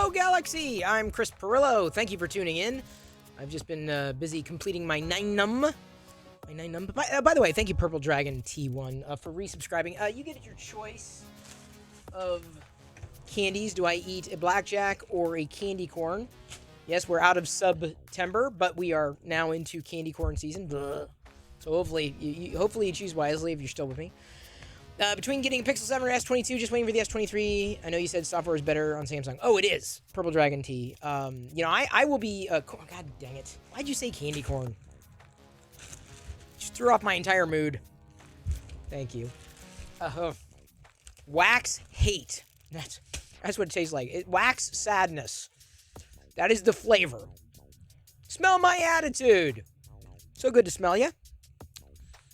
Hello, Galaxy! I'm Chris Perillo. Thank you for tuning in. I've just been busy completing my 9-num. By the way, thank you, Purple Dragon T1, for resubscribing. You get your choice of candies. Do I eat a blackjack or a candy corn? Yes, we're out of September, but we are now into candy corn season. Blah. So hopefully you choose wisely if you're still with me. Between getting a Pixel 7 or S22, just waiting for the S23. I know you said software is better on Samsung. Oh, it is. Purple Dragon T. I will be... God dang it. Why'd you say candy corn? Just threw off my entire mood. Thank you. Wax hate. That's what it tastes like. Wax sadness. That is the flavor. Smell my attitude. So good to smell you.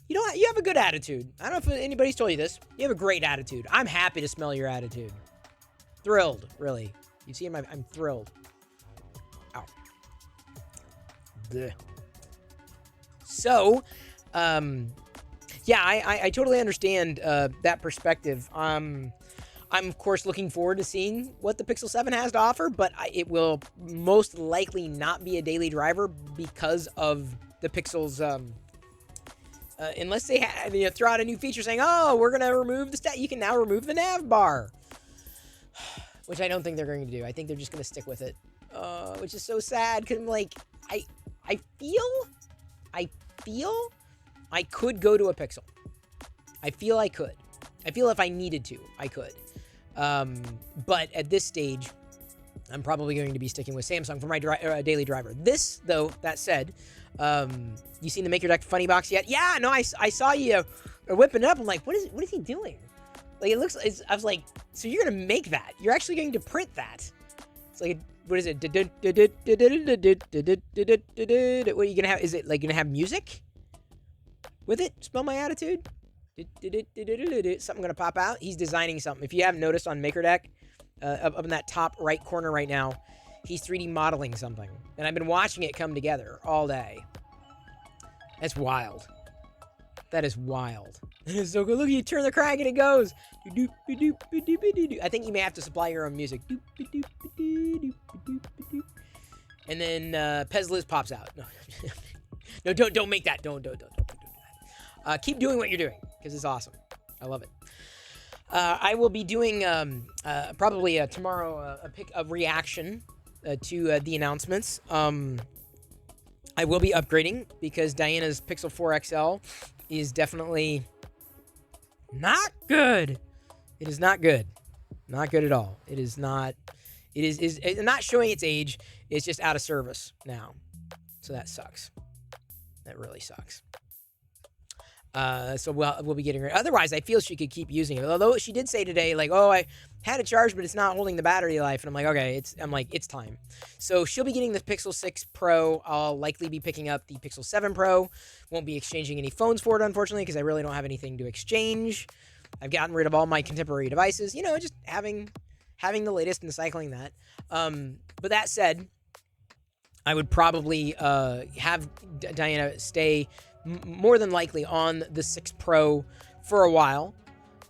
You know what? You have a good attitude. I don't know if anybody's told you this. You have a great attitude. I'm happy to smell your attitude. Thrilled, really. You see, I'm thrilled. Ow. Blech. So, yeah, I totally understand that perspective. I'm, of course, looking forward to seeing what the Pixel 7 has to offer, but it will most likely not be a daily driver because of the Pixel's... unless they throw out a new feature saying, oh, we're going to remove the stat. You can now remove the nav bar. Which I don't think they're going to do. I think they're just going to stick with it. Which is so sad. Because I'm like, I feel I could go to a Pixel. I feel I could. I feel if I needed to, I could. But at this stage, I'm probably going to be sticking with Samsung for my daily driver. This, though, that said... you seen the Maker Deck funny box yet? Yeah, no, I saw you whipping it up. I'm like, what is he doing? Like, it looks, I was like, so you're going to make that. You're actually going to print that. It's like, what is it? What are you going to have? Is it like going to have music with it? Smell my attitude? Something going to pop out? He's designing something. If you haven't noticed on Maker Deck, up in that top right corner right now, he's 3D modeling something. And I've been watching it come together all day. That's wild. That is wild. It's so good. Look, you turn the crank and it goes. I think you may have to supply your own music. And then Pezliz pops out. No, don't make that. Don't do that. Keep doing what you're doing because it's awesome. I love it. I will be doing probably tomorrow a reaction to the announcements. I will be upgrading because Diana's Pixel 4 XL is definitely not good. It is not good. Not good at all. It is not. It is not showing its age. It's just out of service now. So that sucks. That really sucks. So we'll be getting her. Otherwise, I feel she could keep using it. Although she did say today, like, oh, I had it charged, but it's not holding the battery life. And I'm like, okay, it's time. So she'll be getting the Pixel 6 Pro. I'll likely be picking up the Pixel 7 Pro. Won't be exchanging any phones for it, unfortunately, because I really don't have anything to exchange. I've gotten rid of all my contemporary devices. You know, just having the latest and cycling that. But that said, I would probably have Diana stay more than likely on the 6 Pro for a while.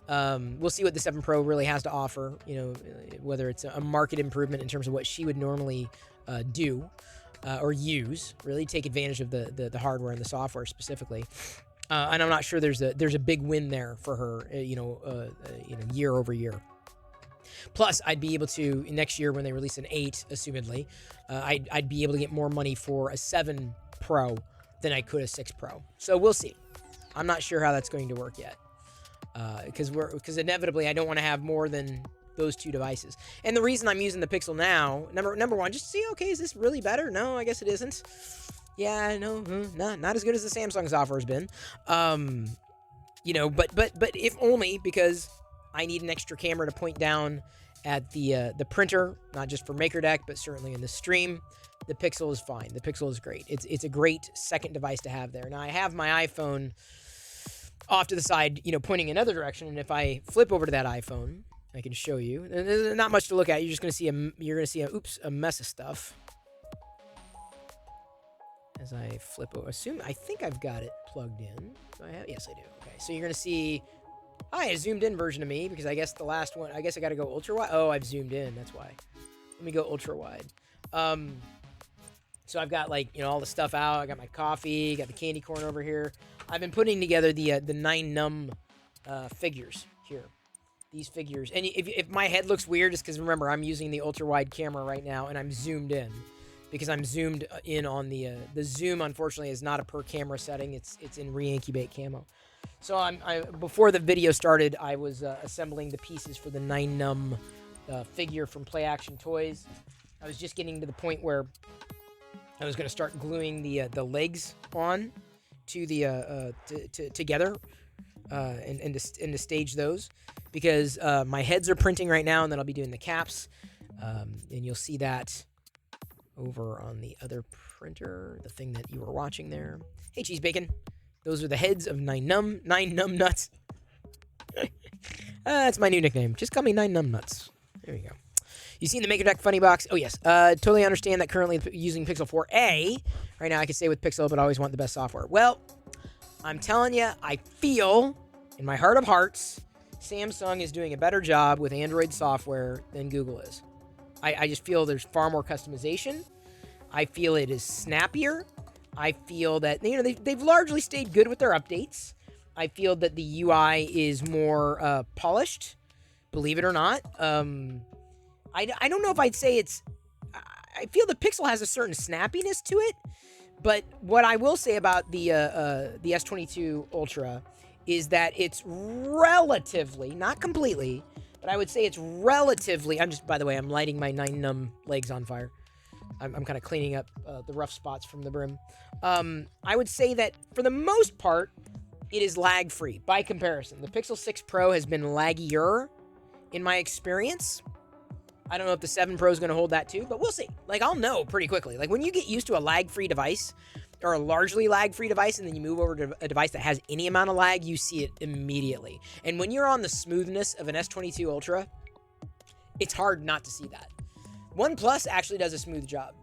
We'll see what the 7 Pro really has to offer, you know, whether it's a market improvement in terms of what she would normally do or use, really take advantage of the hardware and the software specifically. And I'm not sure there's a big win there for her, year over year. Plus, I'd be able to, next year when they release an 8, assumedly, I'd be able to get more money for a 7 Pro than I could a 6 Pro. So we'll see. I'm not sure how that's going to work yet. Because inevitably I don't want to have more than those two devices. And the reason I'm using the Pixel now, number one, just to see, okay, is this really better? No, I guess it isn't. Yeah, no, not as good as the Samsung software has been. But if only because I need an extra camera to point down at the printer, not just for MakerDeck, but certainly in the stream. The Pixel is fine. The Pixel is great. It's a great second device to have there. Now I have my iPhone off to the side, pointing another direction, and if I flip over to that iPhone, I can show you. There's not much to look at. You're just gonna see a mess of stuff. As I flip over, I think I've got it plugged in. Do I have? Yes, I do. Okay, so you're gonna see. A zoomed in version of me because I guess the last one. I guess I got to go ultra wide. Oh, I've zoomed in. That's why. Let me go ultra wide. So I've got like, you know, all the stuff out. I got my coffee, got the candy corn over here. I've been putting together the 9 num figures here. These figures. And if my head looks weird, it's because remember, I'm using the ultra wide camera right now and I'm zoomed in because I'm zoomed in on the zoom. Unfortunately, is not a per camera setting. It's in re-incubate camo. So I before the video started, I was assembling the pieces for the 9 num figure from Play Action Toys. I was just getting to the point where I was going to start gluing the legs on to the together and to stage those because my heads are printing right now, and then I'll be doing the caps, and you'll see that over on the other printer, the thing that you were watching there. Hey, Cheese Bacon. Those are the heads of 9 num nuts. That's my new nickname. Just call me 9 num nuts. There you go. You seen the Maker Deck funny box? Oh, yes. Totally understand that currently using Pixel 4a. Right now I can stay with Pixel, but I always want the best software. Well, I'm telling you, I feel, in my heart of hearts, Samsung is doing a better job with Android software than Google is. I just feel there's far more customization. I feel it is snappier. I feel that, you know, they've largely stayed good with their updates. I feel that the UI is more polished, believe it or not. I don't know if I'd say it's... I feel the Pixel has a certain snappiness to it, but what I will say about the S22 Ultra is that it's relatively, not completely, but I would say it's relatively... by the way, I'm lighting my 9 num legs on fire. I'm kind of cleaning up the rough spots from the brim. I would say that for the most part, it is lag-free by comparison. The Pixel 6 Pro has been laggier in my experience. I don't know if the 7 Pro is going to hold that too, but we'll see. Like, I'll know pretty quickly. Like, when you get used to a lag-free device, or a largely lag-free device, and then you move over to a device that has any amount of lag, you see it immediately. And when you're on the smoothness of an S22 Ultra, it's hard not to see that. OnePlus actually does a smooth job.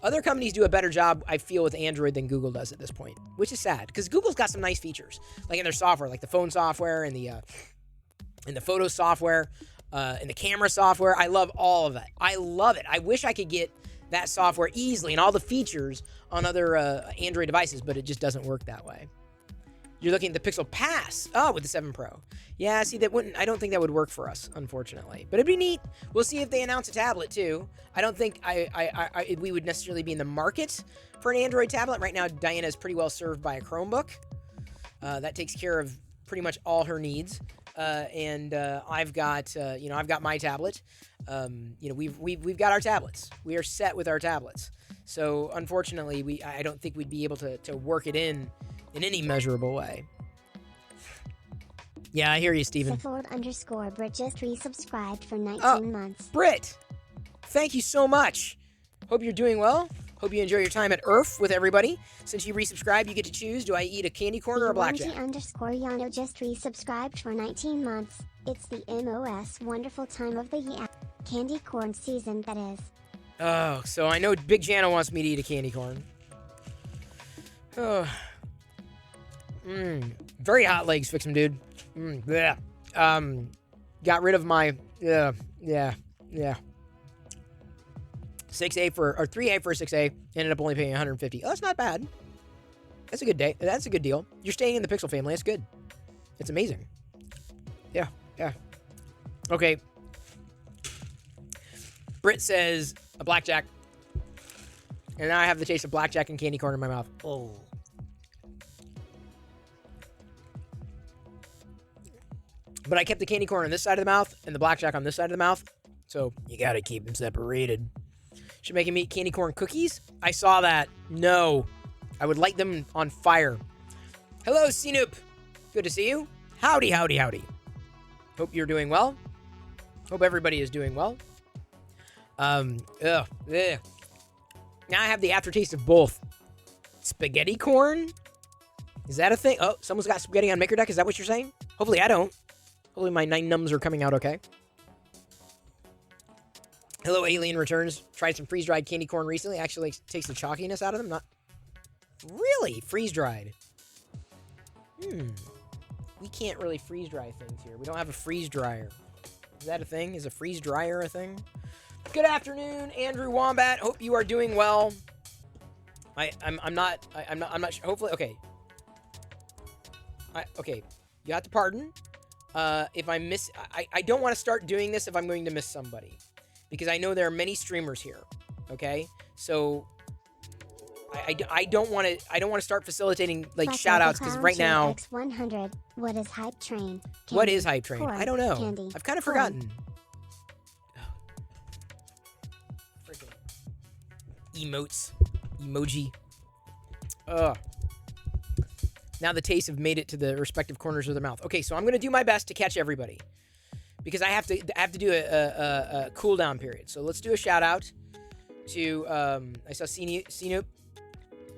Other companies do a better job, I feel, with Android than Google does at this point, which is sad, because Google's got some nice features, like in their software, like the phone software and the photo software, and the camera software. I love all of that. I love it. I wish I could get that software easily and all the features on other Android devices, but it just doesn't work that way. You're looking at the Pixel Pass. Oh, with the 7 Pro. Yeah, see, I don't think that would work for us, unfortunately. But it'd be neat. We'll see if they announce a tablet, too. I don't think we would necessarily be in the market for an Android tablet. Right now, Diana is pretty well served by a Chromebook. That takes care of pretty much all her needs. And I've got my tablet. We've got our tablets. We are set with our tablets. So, unfortunately, I don't think we'd be able to work it in any measurable way. Yeah, I hear you, Steven. _Brit just resubscribed for 19 months. Brit, thank you so much. Hope you're doing well. Hope you enjoy your time at Earth with everybody. Since you resubscribe, you get to choose. Do I eat a candy corn or a blackjack? _Yano just resubscribed for 19 months. It's the MOS wonderful time of the year. Candy corn season, that is. Oh, so I know Big Jano wants me to eat a candy corn. Oh. Very hot legs, fix 'em, dude. Yeah. Got rid of my... Yeah. 6A or 3A for a 6A. Ended up only paying $150. Oh, that's not bad. That's a good day. That's a good deal. You're staying in the Pixel family. That's good. It's amazing. Yeah. Okay. Britt says a blackjack. And now I have the taste of blackjack and candy corn in my mouth. Oh. But I kept the candy corn on this side of the mouth and the blackjack on this side of the mouth. So you gotta keep them separated. Should make him eat candy corn cookies? I saw that. No. I would light them on fire. Hello, Sinoop. Good to see you. Howdy. Hope you're doing well. Hope everybody is doing well. Now I have the aftertaste of both. Spaghetti corn? Is that a thing? Oh, someone's got spaghetti on Maker Deck? Is that what you're saying? Hopefully I don't. Hopefully my 9 nums are coming out okay. Hello, Alien Returns. Tried some freeze-dried candy corn recently. Actually takes the chalkiness out of them. Not really freeze-dried. We can't really freeze-dry things here. We don't have a freeze-dryer. Is that a thing? Is a freeze-dryer a thing? Good afternoon, Andrew Wombat. Hope you are doing well. I'm not sure. Hopefully, okay. Okay, you have to pardon. If I miss, I don't want to start doing this if I'm going to miss somebody, because I know there are many streamers here. Okay, so I don't want to start facilitating like shout outs, because right now X100. What is hype train? What is hype train? Corn, I don't know. candy, I've kind of corn. forgotten. Freaking emotes, emoji. Ugh. Now the tastes have made it to the respective corners of their mouth. Okay, so I'm gonna do my best to catch everybody, because I have to do a cooldown period. So let's do a shout out to I saw Cnoop.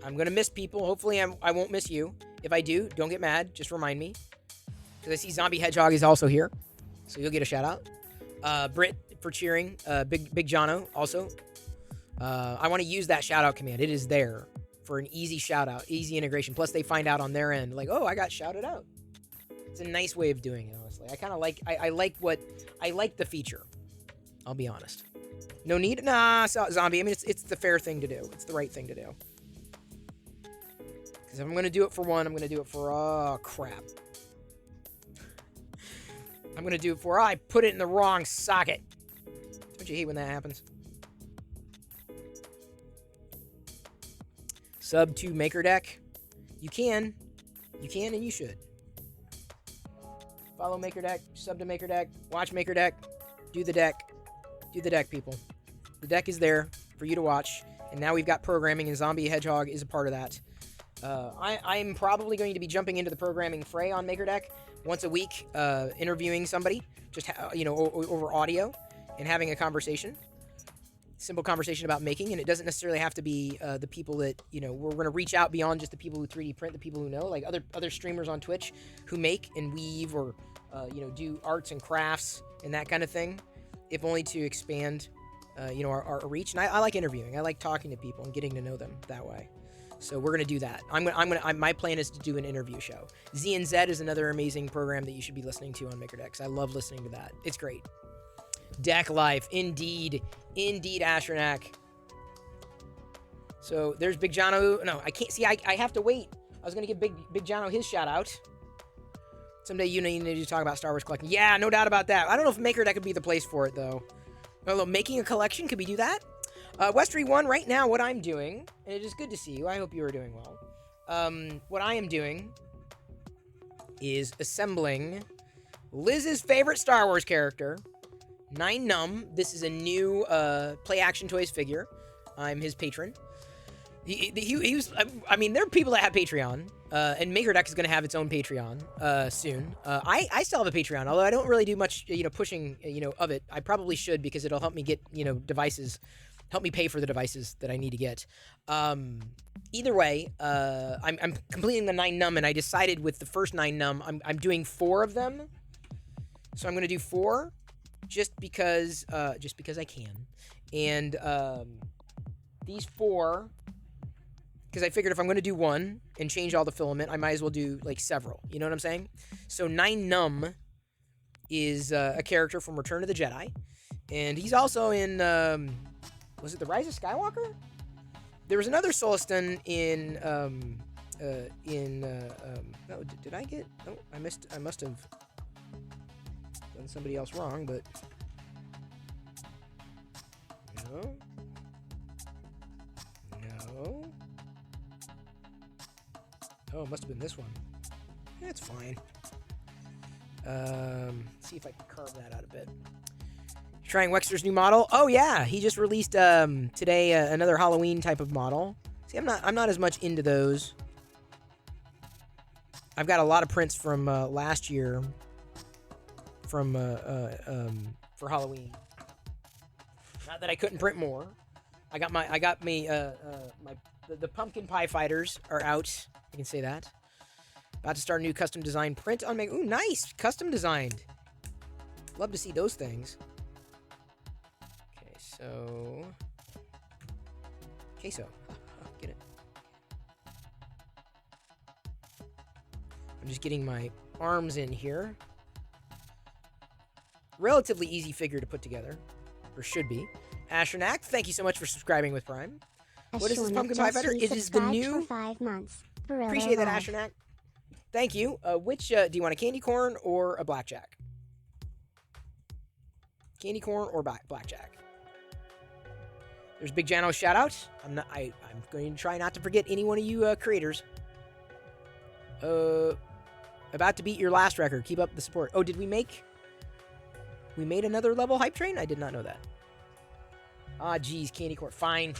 I'm gonna miss people. Hopefully I won't miss you. If I do, don't get mad. Just remind me, because I see Zombie Hedgehog is also here, so you'll get a shout out. Britt for cheering. Big Jono also. I want to use that shout out command. It is there for an easy shout out, easy integration. Plus they find out on their end, like, oh, I got shouted out. It's a nice way of doing it, honestly. I kind of like, I like the feature. I'll be honest. No need, nah, Zombie. I mean, it's the fair thing to do. It's the right thing to do. Because if I'm gonna do it for one, I'm gonna do it for, oh crap. I'm gonna do it for, I put it in the wrong socket. Don't you hate when that happens? Sub to Maker Deck. You can and you should. Follow Maker Deck, sub to Maker Deck, watch Maker Deck, do the deck. Do the deck, people. The deck is there for you to watch, and now we've got programming, and Zombie Hedgehog is a part of that. I'm probably going to be jumping into the programming fray on Maker Deck once a week, interviewing somebody, just over audio, and having a conversation. Simple conversation about making, and it doesn't necessarily have to be the people that, we're going to reach out beyond just the people who 3D print, the people who know, like other streamers on Twitch who make and weave or, do arts and crafts and that kind of thing, if only to expand, our reach. And I like interviewing. I like talking to people and getting to know them that way. So we're going to do that. My plan is to do an interview show. Z&Z is another amazing program that you should be listening to on Maker Decks. I love listening to that. It's great. Deck Life, indeed, Astronac. So there's Big Jono. No, I can't see. I have to wait. I was gonna give Big Jono his shout out. Someday you need to talk about Star Wars collecting. Yeah, no doubt about that. I don't know if Maker Deck could be the place for it though. Although making a collection, could we do that? Westry One, right now, what I'm doing, and it is good to see you. I hope you are doing well. What I am doing is assembling Liz's favorite Star Wars character. 9num. This is a new Play Action Toys figure. I'm his patron. He was. I mean, there are people that have Patreon, and Maker Deck is going to have its own Patreon soon. I still have a Patreon, although I don't really do much, pushing, of it. I probably should, because it'll help me get, devices, help me pay for the devices that I need to get. Either way, I'm completing the 9num, and I decided with the first 9num, I'm doing 4 of them. So I'm going to do 4. Just because I can. And these 4, because I figured if I'm going to do one and change all the filament, I might as well do like several. You know what I'm saying? So 9num is a character from Return of the Jedi, and he's also in was it The Rise of Skywalker? There was another Soliston in no, did I get? Oh, I must have done somebody else wrong, but no. Oh, it must have been this one. That's fine. See if I can carve that out a bit. Trying Wexter's new model. Oh yeah, he just released today another Halloween type of model. See, I'm not as much into those. I've got a lot of prints from last year from for Halloween. Not that I couldn't print more. The pumpkin pie fighters are out. I can say that. About to start a new custom design print on Ooh, nice! Custom designed. Love to see those things. Okay, so... Queso. Get it. I'm just getting my arms in here. Relatively easy figure to put together. or should be. Astronac, thank you so much for subscribing with Prime. What is this Ashornak pumpkin pie just fighter? It is the resubscribed new. for 5 months. Barilla Appreciate that, Live. Astronac. Thank you. Which do you want, a candy corn or a blackjack? Candy corn or blackjack? There's Big Jano shout out. I'm going to try not to forget any one of you creators. About to beat your last record. Keep up the support. Oh, did we make? We made another level hype train? I did not know that. Ah, geez, candy corn. Fine.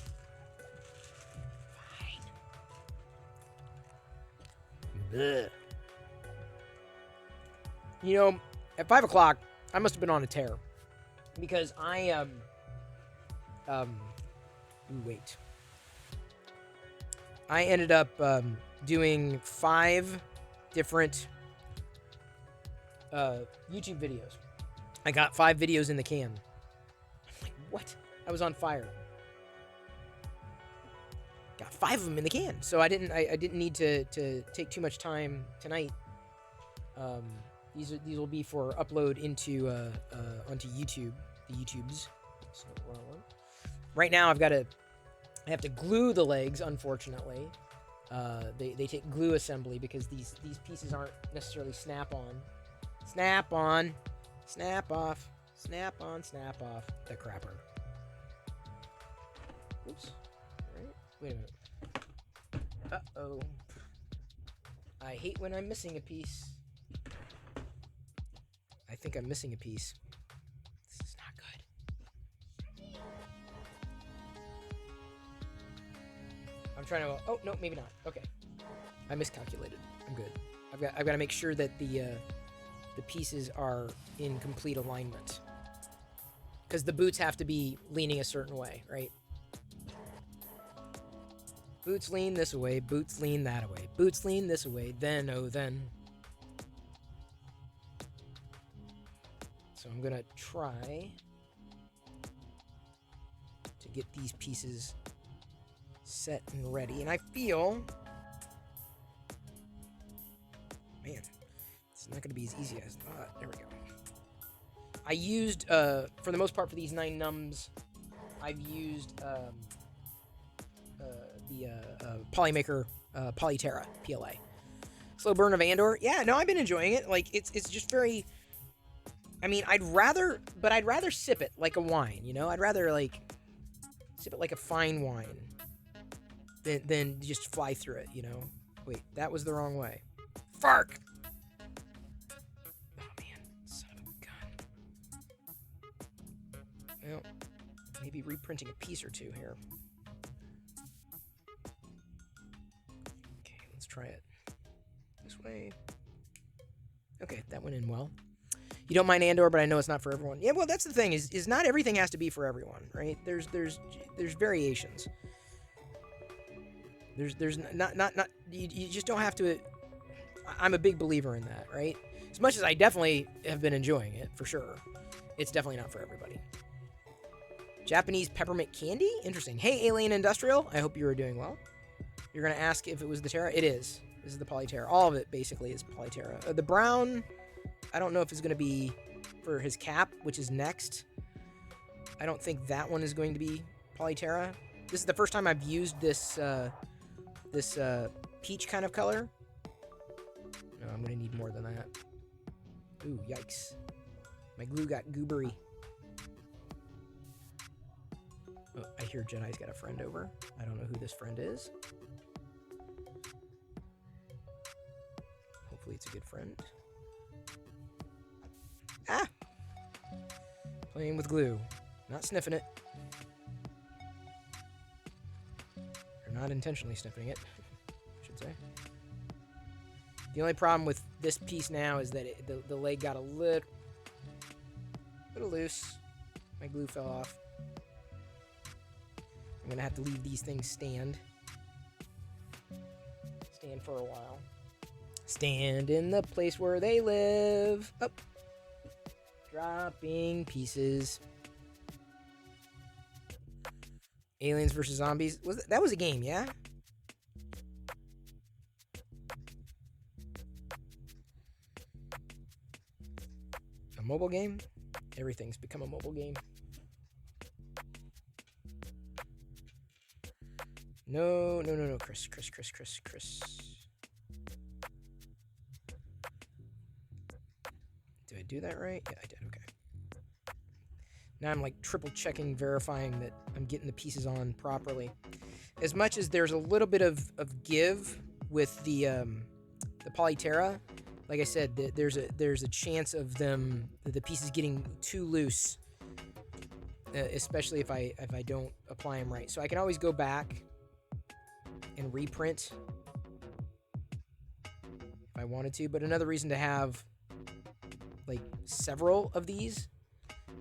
Ugh. You know, at 5 o'clock, I must have been on a tear. Because I, wait. I ended up, doing 5 different, YouTube videos. I got 5 videos in the can. I'm like, what? I was on fire. Got 5 of them in the can. So I didn't need to take too much time tonight. These will be for upload into onto YouTube, the YouTubes. So, right now I have to glue the legs, unfortunately. They take glue assembly because these pieces aren't necessarily snap-on. Snap-on, snap-off, snap-on, snap-off. The crapper. Oops. Alright, wait a minute. Uh-oh. I hate when I'm missing a piece. I think I'm missing a piece. This is not good. I'm trying to... Oh, no, maybe not. Okay. I miscalculated. I'm good. I've got to make sure that the pieces are in complete alignment. Because the boots have to be leaning a certain way, right? Boots lean this way, boots lean that way. Boots lean this way, then, oh, then. So I'm going to try to get these pieces set and ready. And I feel... Man, it's not going to be as easy as I thought. There we go. I used, for the most part for these 9 nums, I've used the Polymaker Polyterra PLA. Slow burn of Andor. Yeah, no, I've been enjoying it. Like, it's just very... I mean, I'd rather sip it like a wine, you know? I'd rather, like, sip it like a fine wine than just fly through it, you know? Wait, that was the wrong way. Fark! Oh, man. Son of a gun. Well, maybe reprinting a piece or two here. Okay, let's try it. This way. Okay, that went in well. You don't mind Andor, but I know it's not for everyone. Yeah, well, that's the thing, is not everything has to be for everyone, right? There's variations. There's not you just don't have to... I'm a big believer in that, right? As much as I definitely have been enjoying it, for sure, it's definitely not for everybody. Japanese peppermint candy? Interesting. Hey, Alien Industrial, I hope you are doing well. You're going to ask if it was the Terra? It is. This is the Polyterra. All of it, basically, is Polyterra. The brown... I don't know if it's going to be for his cap, which is next. I don't think that one is going to be Polyterra. This is the first time I've used this peach kind of color. No, I'm going to need more than that. Ooh, yikes. My glue got goobery. Oh, I hear Jedi's got a friend over. I don't know who this friend is. Hopefully it's a good friend. Ah! Playing with glue. Not sniffing it. Or not intentionally sniffing it, I should say. The only problem with this piece now is that the leg got a little loose. My glue fell off. I'm going to have to leave these things stand for a while. Stand in the place where they live. Up. Dropping pieces. Aliens versus Zombies. That was a game, yeah? A mobile game? Everything's become a mobile game. No, Chris. Did I do that right? Yeah, I did. Okay. Now I'm like triple checking, verifying that I'm getting the pieces on properly. As much as there's a little bit of give with the Polyterra, like I said, there's a chance of the pieces getting too loose, especially if I don't apply them right. So I can always go back and reprint if I wanted to. But another reason to have like several of these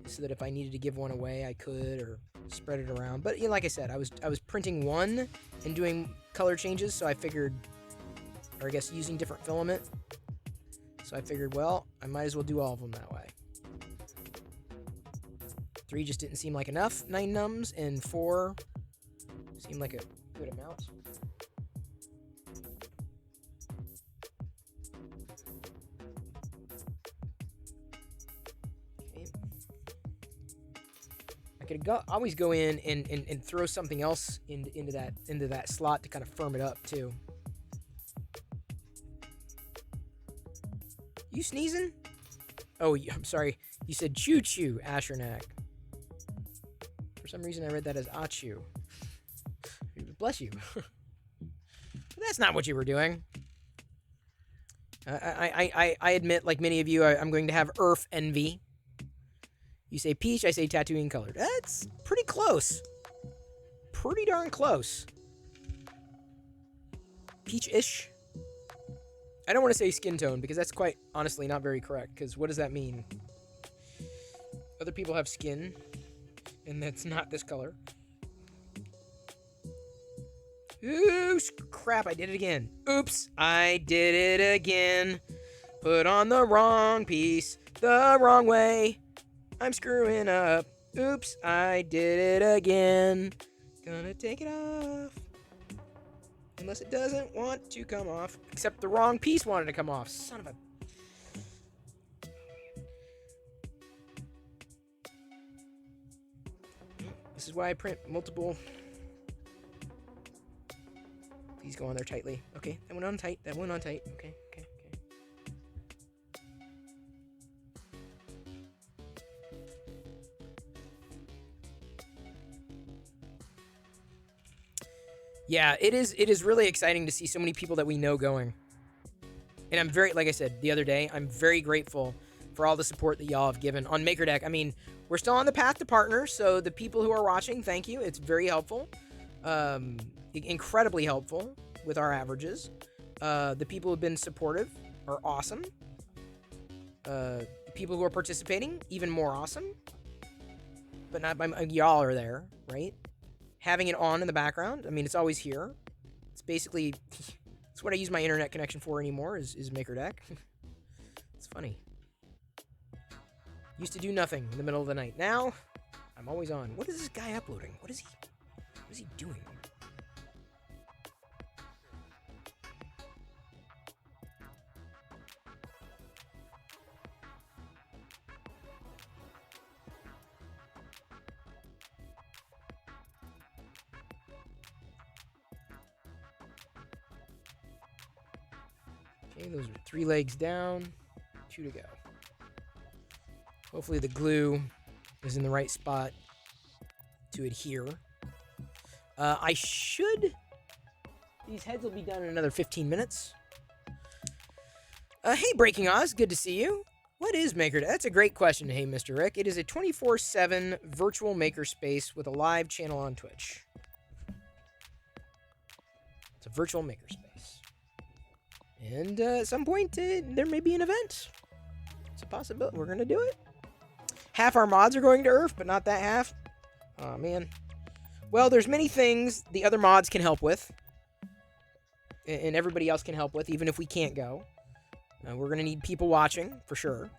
is so that if I needed to give one away, I could, or spread it around. But like I said, I was printing one and doing color changes, so I figured, or I guess using different filament. So I figured, well, I might as well do all of them that way. 3 just didn't seem like enough 9 nums, and 4 seemed like a good amount. Okay. I could always go in and throw something else into that slot to kind of firm it up too. You sneezing? Oh, I'm sorry. You said choo-choo, Ashernak. For some reason, I read that as achu. Bless you. But that's not what you were doing. I admit, like many of you, I'm going to have Earth envy. You say peach, I say Tatooine colored. That's pretty close. Pretty darn close. Peach-ish. I don't want to say skin tone, because that's quite honestly not very correct, because what does that mean? Other people have skin, and that's not this color. Ooh, crap, I did it again. Oops, I did it again. Put on the wrong piece, the wrong way. I'm screwing up. Oops, I did it again. Gonna take it off. Unless it doesn't want to come off. Except the wrong piece wanted to come off. Son of a... This is why I print multiple. Please go on there tightly. Okay, that went on tight. That went on tight. Okay. Yeah, it is really exciting to see so many people that we know going. And I'm very, like I said the other day, I'm very grateful for all the support that y'all have given on MakerDeck. I mean, we're still on the path to partner, so the people who are watching, thank you. It's very helpful. Incredibly helpful with our averages. The people who have been supportive are awesome. The people who are participating, even more awesome. But not y'all are there, right? Having it on in the background, I mean, it's always here. It's basically, it's what I use my internet connection for anymore, is MakerDeck. It's funny. Used to do nothing in the middle of the night. Now, I'm always on. What is this guy uploading? What is he doing? Okay, those are 3 legs down, 2 to go. Hopefully the glue is in the right spot to adhere. These heads will be done in another 15 minutes. Hey, Breaking Oz, good to see you. What is MakerDeck? That's a great question, hey, Mr. Rick. It is a 24/7 virtual makerspace with a live channel on Twitch. It's a virtual makerspace. And at some point, there may be an event. It's a possibility. We're going to do it. Half our mods are going to Earth, but not that half. Oh, man. Well, there's many things the other mods can help with. And everybody else can help with, even if we can't go. We're going to need people watching, for sure.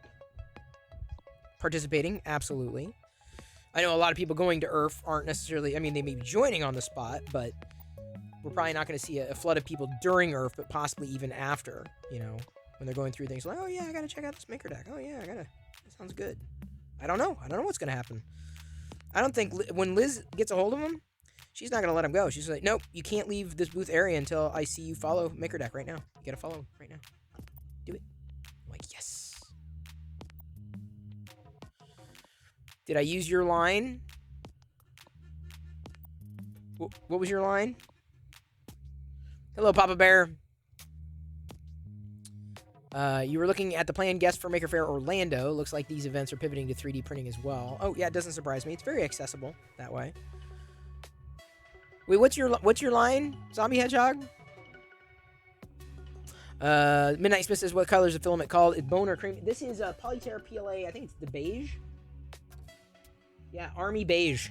Participating, absolutely. I know a lot of people going to Earth aren't necessarily... I mean, they may be joining on the spot, but... We're probably not going to see a flood of people during Earth, but possibly even after, you know, when they're going through things like, oh yeah, I got to check out this MakerDeck. Oh yeah, that sounds good. I don't know what's going to happen. I don't think, when Liz gets a hold of them, She's not gonna let him go. She's like, nope, you can't leave this booth area until I see you follow Maker Deck right now. You gotta follow him right now. Do it. I'm like, yes. Did I use your line? What was your line? Hello, Papa Bear. You were looking at the planned guest for Maker Faire Orlando. Looks like these events are pivoting to 3D printing as well. Oh, yeah, it doesn't surprise me. It's very accessible that way. Wait, what's your line, Zombie Hedgehog? Midnight Smith says, what color is the filament called? It's bone or cream? This is Polyterra PLA. I think it's the beige. Yeah, Army Beige.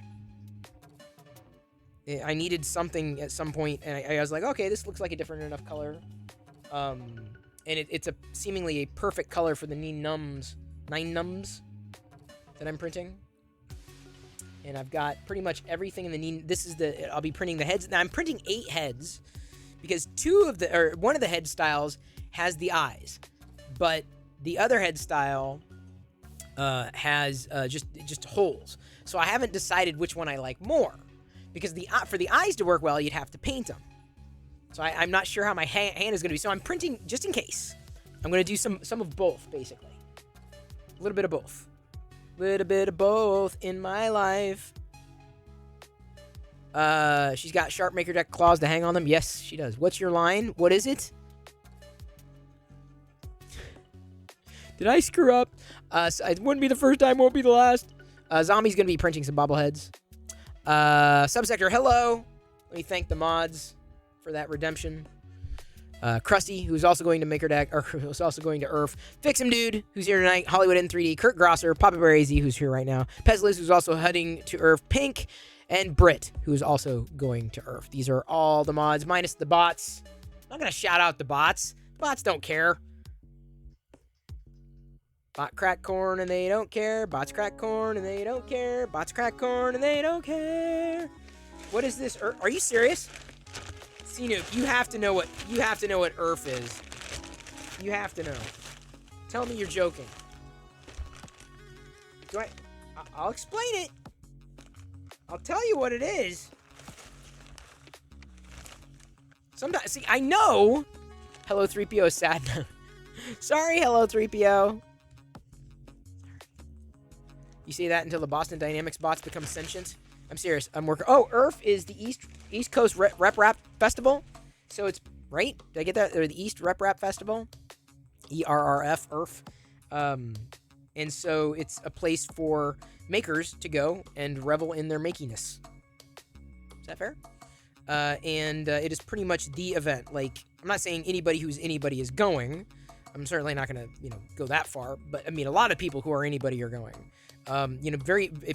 I needed something at some point, and I was like, okay, this looks like a different enough color. And it's a seemingly a perfect color for the 9 nums that I'm printing. And I've got pretty much everything in the this is the I'll be printing the heads. Now I'm printing 8 heads because one of the head styles has the eyes, but the other head style has just holes. So I haven't decided which one I like more, because for the eyes to work well, you'd have to paint them. So I'm not sure how my hand is going to be. So I'm printing just in case. I'm going to do some of both, basically. A little bit of both. Little bit of both in my life. She's got sharp Maker Deck claws to hang on them. Yes, she does. What's your line? What is it? Did I screw up? So it wouldn't be the first time, won't be the last. Zombie's going to be printing some bobbleheads. Subsector, hello. Let me thank the mods for that redemption. Krusty, who's also going to Maker Deck, or who's also going to Earth. Fix Him Dude, who's here tonight. Hollywood in 3D. Kurt Grosser. Papa Bear AZ, who's here right now. Pezliz, who's also heading to Earth. Pink. And Brit, who's also going to Earth. These are all the mods, minus the bots. I'm not going to shout out the bots. Bots don't care. Bot crack corn and they don't care. Bots crack corn and they don't care. Bots crack corn and they don't care. What is this? Are you serious? Sinook, you have to know what Earth is. You have to know. Tell me you're joking. I'll explain it. I'll tell you what it is. Sometimes, see, I know. Hello 3PO is sad now. Sorry, Hello 3PO. You say that until the Boston Dynamics bots become sentient. I'm serious. I'm working. Oh, Earth is the East Coast Rep Rap Festival. So it's right. Did I get that? Or the East Rep Rap Festival. ERRF Earth. And so it's a place for makers to go and revel in their makiness. Is that fair? And it is pretty much the event. Like, I'm not saying anybody who's anybody is going. I'm certainly not going to, go that far. But I mean, a lot of people who are anybody are going.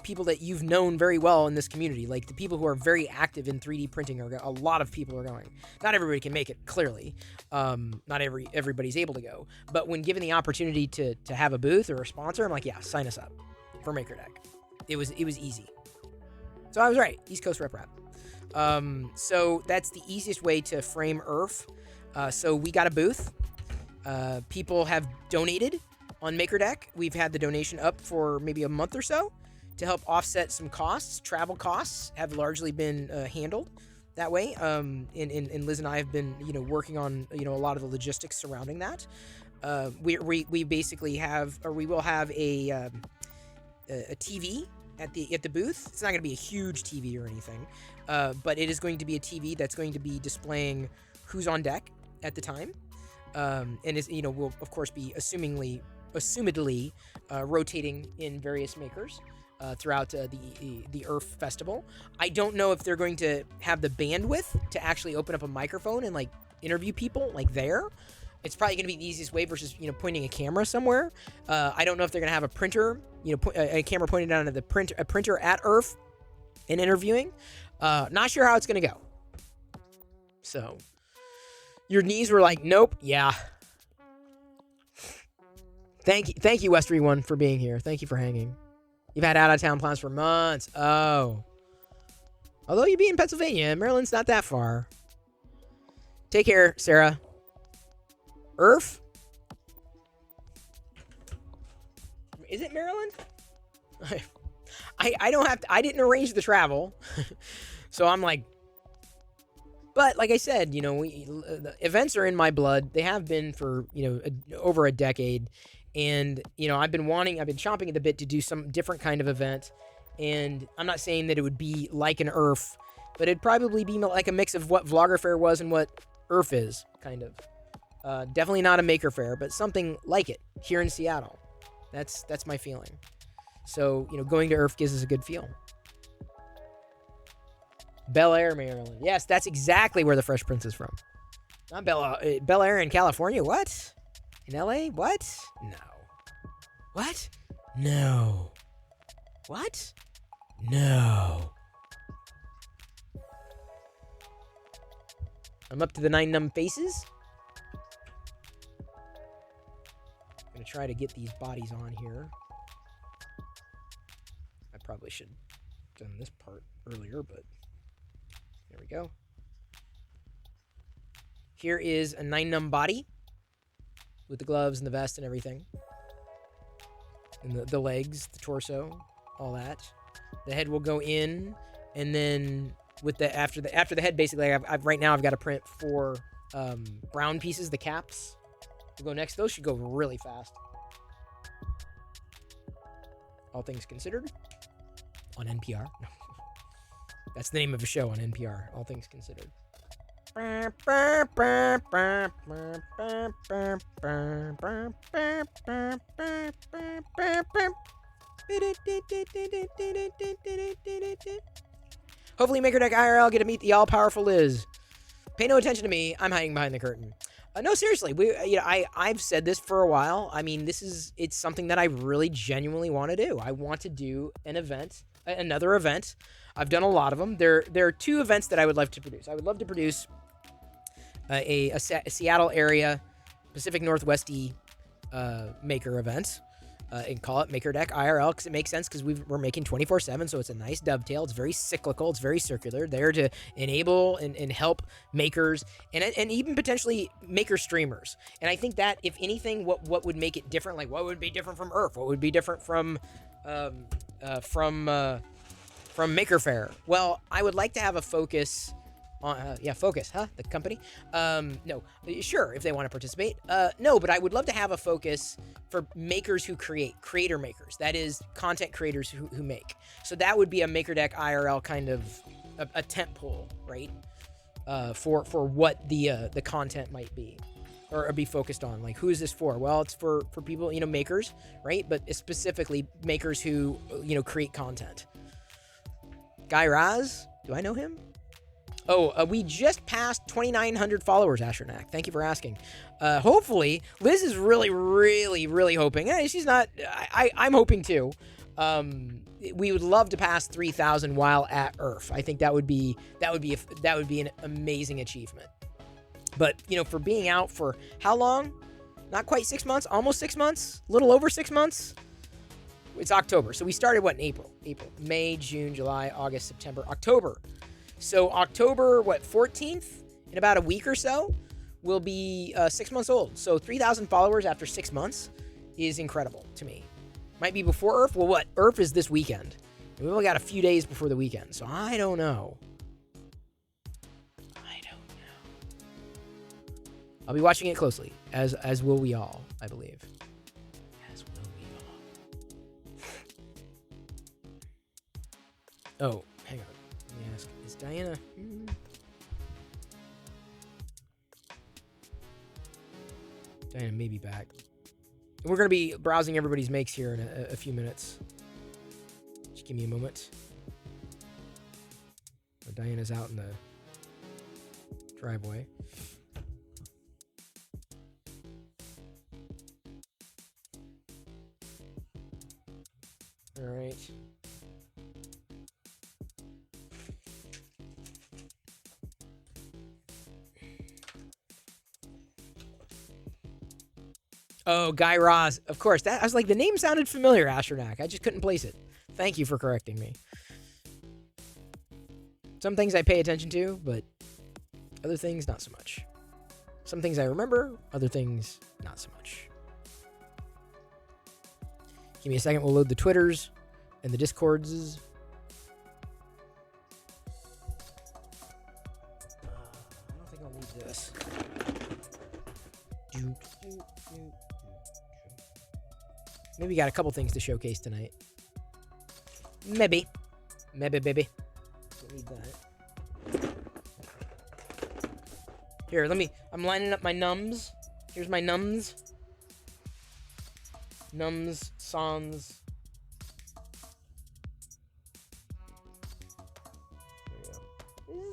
People that you've known very well in this community, like the people who are very active in 3D printing, a lot of people are going. Not everybody can make it, clearly. Not everybody's able to go. But when given the opportunity to have a booth or a sponsor, I'm like, yeah, sign us up for Maker Deck. It was easy. So I was right. East Coast Rep Rap. So that's the easiest way to frame Earth. So we got a booth. People have donated on Maker Deck. We've had the donation up for maybe a month or so to help offset some costs. Travel costs have largely been handled that way. And Liz and I have been, working on, a lot of the logistics surrounding that. We basically have, or we will have a TV at the booth. It's not going to be a huge TV or anything, but it is going to be a TV that's going to be displaying who's on deck at the time. And is will of course be assumedly rotating in various makers throughout the Earth Festival. I don't know if they're going to have the bandwidth to actually open up a microphone and interview people there. It's probably going to be the easiest way versus pointing a camera somewhere. I don't know if they're going to have a printer, a camera pointed down at a printer at Earth and interviewing. Not sure how it's going to go. So your knees were like, nope, yeah. Thank you, Westery One, for being here. Thank you for hanging. You've had out-of-town plans for months. Oh. Although you be in Pennsylvania, Maryland's not that far. Take care, Sarah. Earth? Is it Maryland? I don't have to, I didn't arrange the travel. So I'm like, but like I said, events are in my blood. They have been for, over a decade. And, I've been chomping at the bit to do some different kind of event. And I'm not saying that it would be like an ERF, but it'd probably be like a mix of what Vlogger Fair was and what ERF is, kind of. Definitely not a Maker Fair, but something like it here in Seattle. That's my feeling. So, going to ERF gives us a good feel. Bel Air, Maryland. Yes, that's exactly where the Fresh Prince is from. Not Bel Air in California. What? In LA? What? No. What? No. What? No. I'm up to the 9 numb faces. I'm gonna try to get these bodies on here. I probably should have done this part earlier, but there we go. Here is a 9 numb body with the gloves and the vest and everything. And the legs, the torso, all that. The head will go in, and then with the after the head, basically, right now I've got a print for brown pieces, the caps. Will go next. Those should go really fast. All things considered, on NPR. That's the name of a show on NPR. All things considered. Hopefully Maker Deck IRL get to meet the all-powerful Liz. Pay no attention to me. I'm hiding behind the curtain. No, seriously. I've said this for a while. I mean, it's something that I really genuinely want to do. I want to do another event. I've done a lot of them. There are 2 events that I would love to produce. I would love to produce a Seattle area, Pacific Northwest-y maker event. And call it Maker Deck IRL because it makes sense because we're making 24/7, so it's a nice dovetail. It's very cyclical. It's very circular. There to enable and help makers and even potentially maker streamers. And I think that, if anything, what would make it different, like what would be different from ERF? What would be different from Maker Faire? Well, I would like to have a focus Focus, the company. No, sure, if they want to participate. No, but I would love to have a focus for makers who creator makers. That is, content creators who make. So that would be a Maker Deck IRL kind of a tent pole, right? For what the content might be, or be focused on. Like, who is this for? Well, it's for people, makers, right? But specifically makers who, create content. Guy Raz, do I know him? Oh, we just passed 2,900 followers, Astronac. Thank you for asking. Hopefully, Liz is really, really, really hoping. She's not. I'm hoping too. We would love to pass 3,000 while at ERF. I think that would be an amazing achievement. But for being out for how long? Not quite 6 months. Almost 6 months. A little over 6 months. It's October, so we started in April, May, June, July, August, September, October. So October, 14th, in about a week or so, will be 6 months old. So 3,000 followers after 6 months is incredible to me. Might be before ERF. Well, ERF is this weekend. We've only got a few days before the weekend, so I don't know. I'll be watching it closely, as will we all, I believe. As will we all. Oh, hang on. Let me ask. Is Diana... Diana may be back. We're going to be browsing everybody's makes here in a few minutes. Just give me a moment. Oh, Diana's out in the driveway. All right. Oh, Guy Raz. Of course. I was like, the name sounded familiar, Astronac. I just couldn't place it. Thank you for correcting me. Some things I pay attention to, but other things, not so much. Some things I remember, other things, not so much. Give me a second. We'll load the Twitters and the Discords. this. Maybe we got a couple things to showcase tonight. Maybe. Maybe, baby. Don't need that. Here, I'm lining up my nums. Here's my nums. Nums, sans.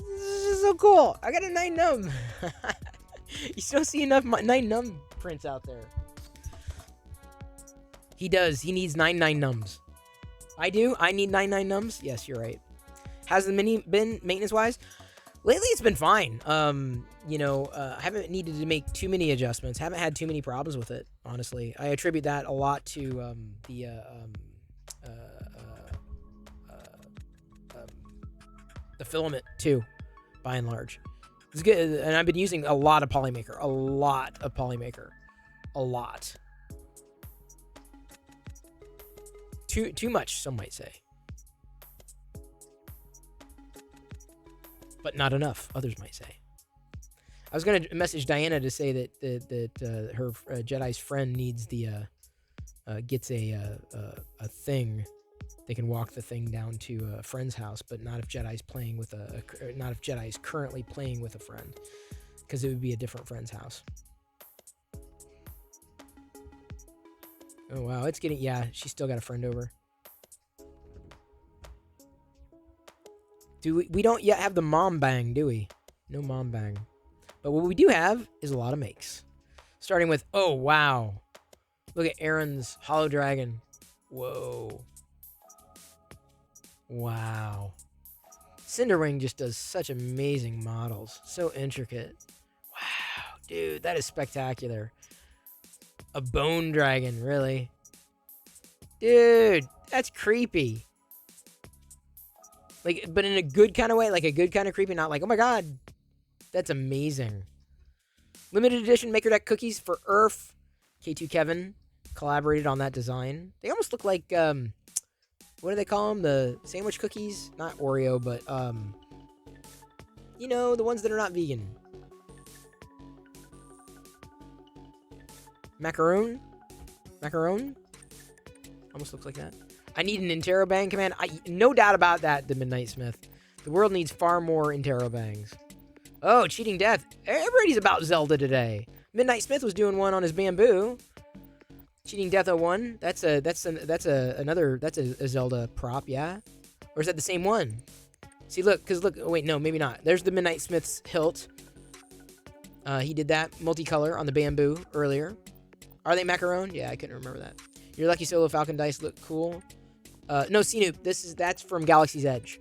This is so cool. I got a 9 num. You still see enough 9 num prints out there. He does. He needs 9 nums. I do. I need 9 nums. Yes, you're right. How's the mini been maintenance-wise? Lately, it's been fine. I haven't needed to make too many adjustments. Haven't had too many problems with it, honestly. I attribute that a lot to the filament, too, by and large. It's good, and I've been using a lot of Polymaker. A lot of Polymaker. A lot. Too much, some might say. But not enough, others might say. I was going to message Diana to say that her Jedi's friend needs gets a thing. They can walk the thing down to a friend's house, but not if Jedi's playing with not if Jedi's currently playing with a friend, because it would be a different friend's house. Oh wow, it's getting, yeah, she's still got a friend over. We don't yet have the mom bang, do we? No mom bang. But what we do have is a lot of makes. Starting with, oh wow. Look at Aaron's Hollow Dragon. Whoa. Wow. Cinderwing just does such amazing models. So intricate. Wow, dude, that is spectacular. A bone dragon, really? Dude, that's creepy. Like, but in a good kind of way, like a good kind of creepy, not like, oh my god, that's amazing. Limited edition Maker Deck cookies for Earth. K2 Kevin collaborated on that design. They almost look like, what do they call them? The sandwich cookies? Not Oreo, but, the ones that are not vegan. Macaroon? Macaron? Almost looks like that. I need an Interrobang command. No doubt about that, the Midnight Smith. The world needs far more Interrobangs. Oh, Cheating Death. Everybody's about Zelda today. Midnight Smith was doing one on his bamboo. Cheating Death 01. That's a Zelda prop, yeah? Or is that the same one? See, look, wait, no, maybe not. There's the Midnight Smith's hilt. He did that multicolor on the bamboo earlier. Are they macaron? Yeah, I couldn't remember that. Your Lucky Solo Falcon dice look cool. No, Sinoop. That's from Galaxy's Edge.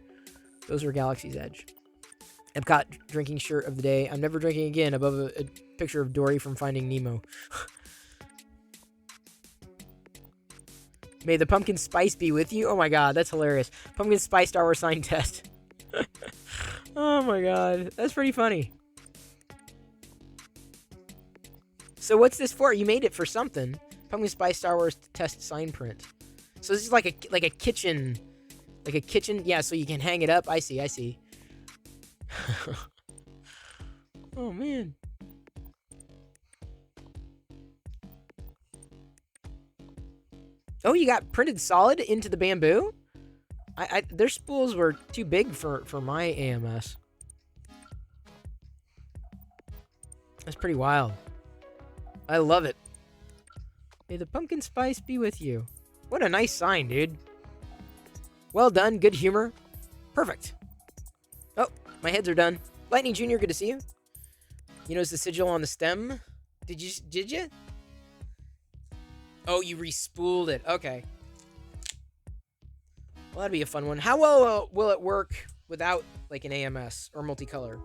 Those are Galaxy's Edge. Epcot drinking shirt of the day. I'm never drinking again. Above a picture of Dory from Finding Nemo. May the pumpkin spice be with you. Oh my god, that's hilarious. Pumpkin spice Star Wars sign test. Oh my god, that's pretty funny. So what's this for? You made it for something. Pumpkin Spice Star Wars test sign print. So this is like a kitchen, yeah, so you can hang it up. I see. Oh man. Oh, you got printed solid into the bamboo? Their spools were too big for my AMS. That's pretty wild. I love it. May the pumpkin spice be with you. What a nice sign, dude. Well done. Good humor. Perfect. Oh, my heads are done. Lightning Jr., good to see you. You notice the sigil on the stem? Did you? Oh, you re-spooled it. Okay. Well, that'd be a fun one. How well will it work without, like, an AMS or multicolor?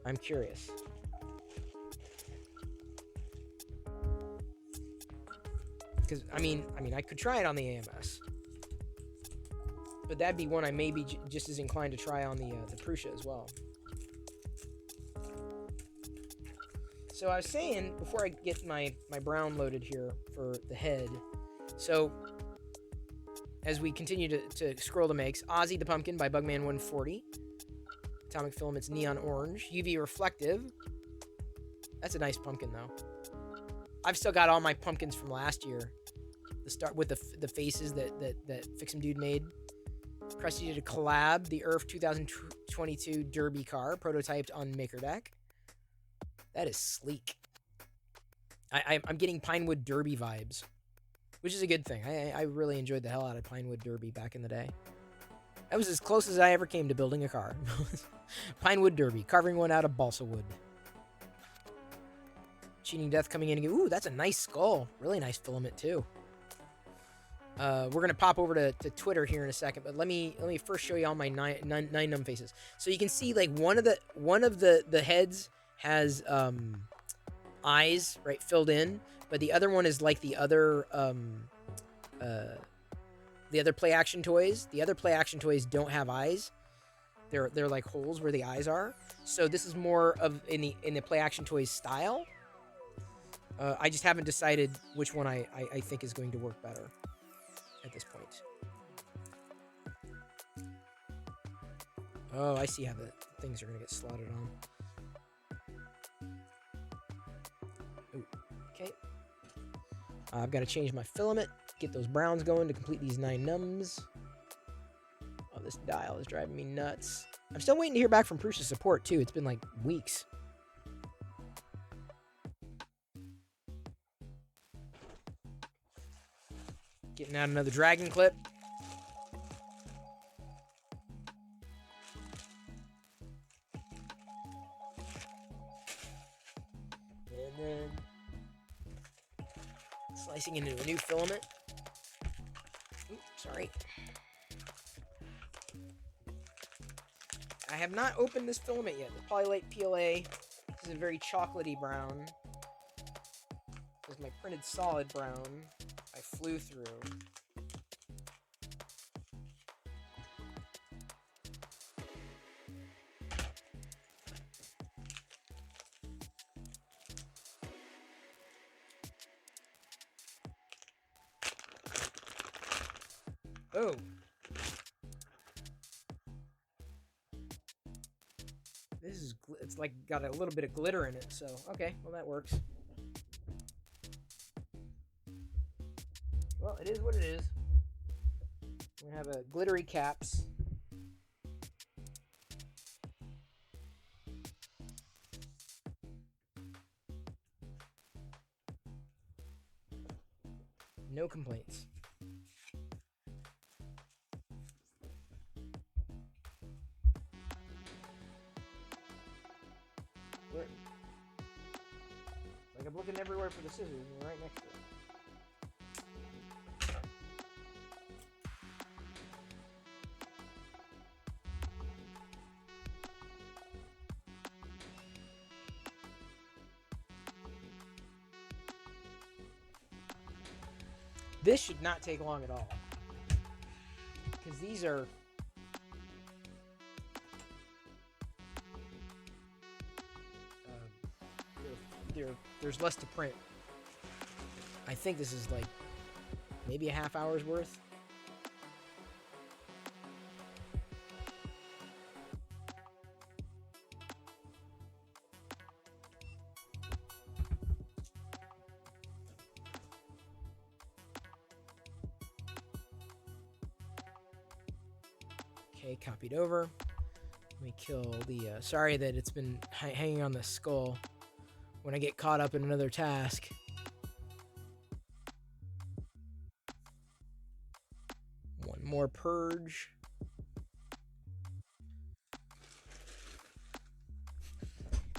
I'm curious. Because, I mean, I could try it on the AMS. But that'd be one I may be just as inclined to try on the Prusa as well. So I was saying, before I get my brown loaded here for the head, so as we continue to scroll the makes, Ozzy the Pumpkin by Bugman140. Atomic filament's neon orange. UV reflective. That's a nice pumpkin, though. I've still got all my pumpkins from last year. The start with the faces that Fix'em Dude made. Krusty did a collab, the Earth 2022 Derby car, prototyped on MakerDeck. That is sleek. I'm getting Pinewood Derby vibes, which is a good thing. I really enjoyed the hell out of Pinewood Derby back in the day. That was as close as I ever came to building a car. Pinewood Derby, carving one out of balsa wood. Cheating Death coming in again. Ooh, that's a nice skull. Really nice filament, too. We're gonna pop over to Twitter here in a second, but let me first show you all my nine numb faces. So you can see like one of the heads has eyes right filled in, but the other one is like the other play action toys. The other play action toys don't have eyes. They're like holes where the eyes are. So this is more of in the play action toys style. I just haven't decided which one I think is going to work better at this point. Oh, I see how the things are going to get slotted on. Ooh, okay. I've got to change my filament, get those browns going to complete these 9 numbs. Oh, this dial is driving me nuts. I'm still waiting to hear back from Prusa's support, too. It's been like weeks. Getting out another dragon clip. And then slicing into a new filament. Oops, sorry. I have not opened this filament yet. The Polylite PLA. This is a very chocolatey brown. This is my printed solid brown. I flew through. Oh. This is, it's like got a little bit of glitter in it, so okay, well that works. Well, it is what it is. We have a glittery caps. No complaints. Where? Like I'm looking everywhere for the scissors, and you're right next to it. This should not take long at all, because these are there's less to print. I think this is like maybe a half hour's worth. Okay, copied over. Let me kill the, sorry that it's been hanging on the skull when I get caught up in another task. One more purge.